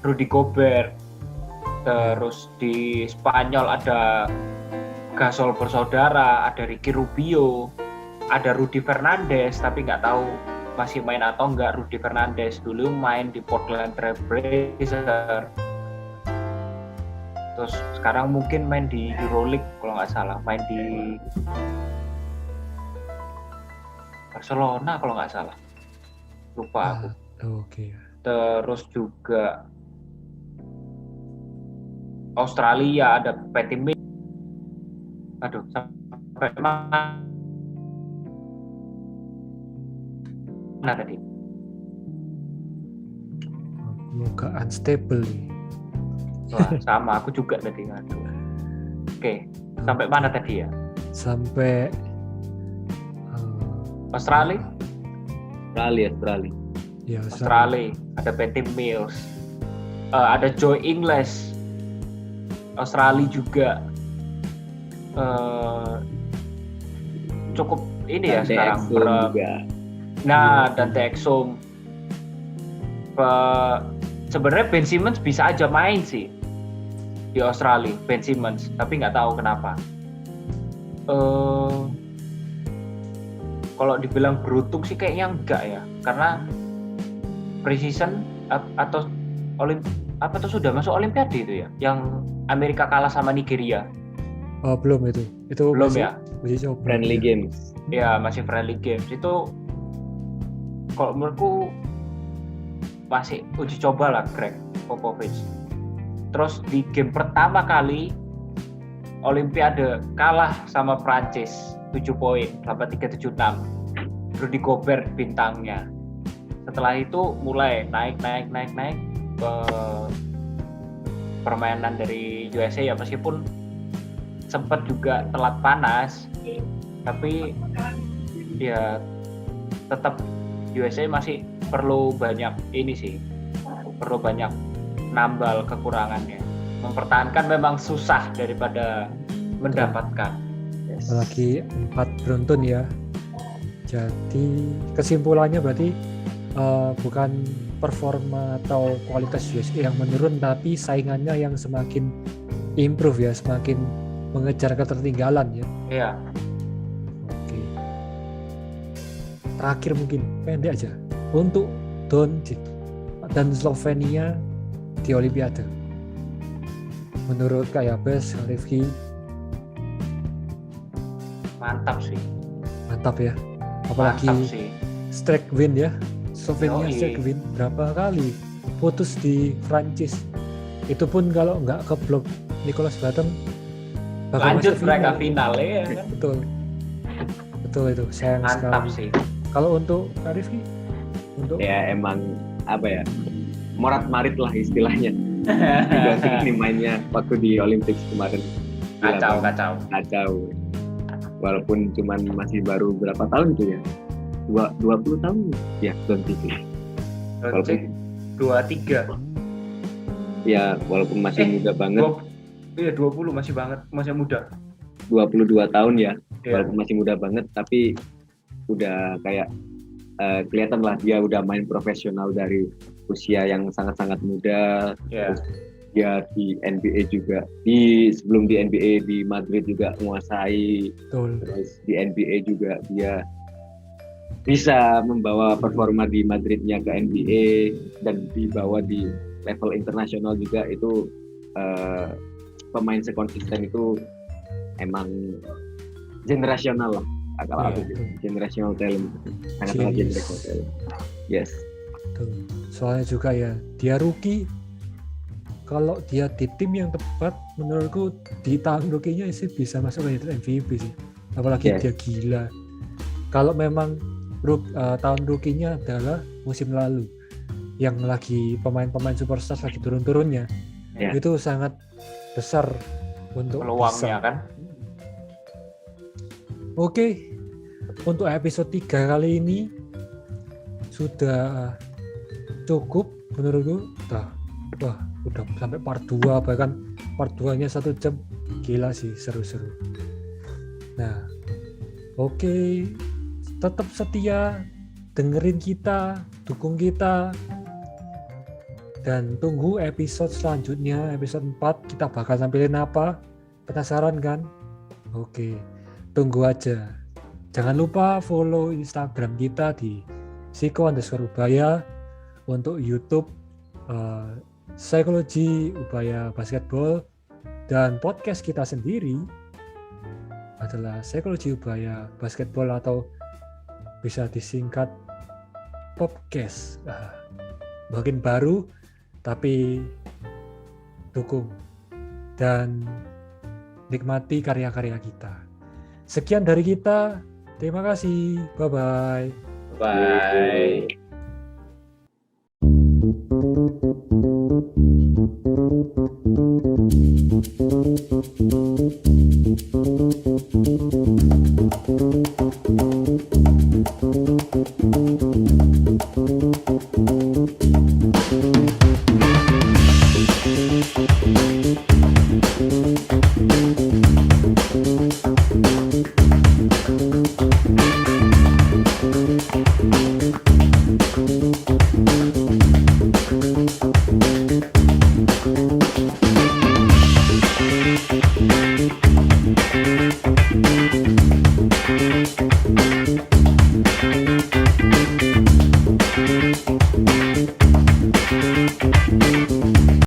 Rudy Gobert. Terus di Spanyol ada Gasol bersaudara, ada Ricky Rubio, ada Rudy Fernandez, tapi nggak tahu masih main atau enggak. Rudy Fernandez dulu main di Portland Trail Blazers, terus sekarang mungkin main di Euroleague kalau nggak salah, main di Barcelona kalau nggak salah, lupa aku. Okay. Terus juga Australia ada Patty Mills. Aduh, sampai mana tadi? Muka unstable nih. Wah, sama aku juga tadi. Aduh. Oke, sampai mana tadi ya? Sampai Australia. Ya, Australia ada Patty Mills, ada Joe Ingles. Australia juga cukup ini ya sekarang. Nah, dan Exum. Sebenarnya Ben Simmons bisa aja main sih di Australia, Ben Simmons, tapi nggak tahu kenapa. Kalau dibilang beruntung sih kayaknya enggak ya, karena preseason atau sudah masuk Olimpiade itu ya, yang Amerika kalah sama Nigeria. Oh, belum itu belum masih, ya? Masih coba. Friendly games. Ya, masih friendly games. Itu kalau menurutku masih uji coba lah Greg Popovich. Terus di game pertama kali Olimpiade kalah sama Prancis 7 poin 8376. Rudy Gobert bintangnya. Setelah itu mulai naik ke permainan dari USA ya, meskipun sempat juga telat panas, tapi ya tetap USA masih perlu banyak nambal kekurangannya. Mempertahankan memang susah daripada mendapatkan. Apalagi 4 beruntun ya. Jadi kesimpulannya berarti bukan performa atau kualitas USA yang menurun, tapi saingannya yang semakin improve ya, semakin mengejar ketertinggalan ya. Iya. Oke. Terakhir mungkin pendek aja untuk Doncic dan Slovenia di Olimpiade. Menurut Kak Yabes, Rifki, Mantap sih. mantap ya. Apalagi Mantap sih. strike win ya. Slovenia Yoi. strike win berapa kali putus di Prancis. Itu pun kalau nggak keblok Nicolas Batum bakal Lanjut masuk mereka final. final ya kan. Betul itu sayang Mantap sekali. sih. Kalau untuk Kak Rifki, untuk Ya emang apa ya, morat marit lah istilahnya. Dibanding mainnya waktu di Olympics kemarin. Gila banget. Kacau. Walaupun cuman masih baru berapa tahun tuh ya? 20 tahun ya Doncic. Doncic 23. Ya walaupun masih muda banget. Iya 20 masih muda. 22 tahun ya. Iya. Walaupun masih muda banget tapi udah kayak kelihatan lah dia udah main profesional dari usia yang sangat-sangat muda. Iya. Terus dia di NBA juga, sebelum di NBA di Madrid juga menguasai. betul. Terus di NBA juga dia bisa membawa performa di Madridnya ke NBA dan dibawa di level internasional juga. Itu pemain sekonsisten itu emang generasional lah. Kalau aku generational talent, sangat generational talent. Yes. Betul. Soalnya juga ya dia rookie. Kalau dia di tim yang tepat, menurutku di tahun rookie-nya sih bisa masuk ke MVP sih. Apalagi dia gila. Kalau memang tahun rookie-nya adalah musim lalu, yang lagi pemain-pemain superstar lagi turun-turunnya, itu sangat besar untuk peluangnya bisa. kan. Oke, untuk episode 3 kali ini sudah cukup menurutku. Udah sampai part 2, bahkan part 2-nya 1 jam. Gila sih, seru-seru. Nah, oke, tetap setia, dengerin kita, dukung kita, dan tunggu episode selanjutnya, episode 4, kita bakal tampilin apa? Penasaran kan? Oke, tunggu aja. Jangan lupa follow Instagram kita di @psycho_ubaya, untuk YouTube Psikologi Ubaya Basketball, dan podcast kita sendiri adalah Psikologi Ubaya Basketball atau bisa disingkat Popcast. Mungkin baru tapi dukung dan nikmati karya-karya kita. Sekian dari kita. Terima kasih. Bye-bye. Bye. Bye.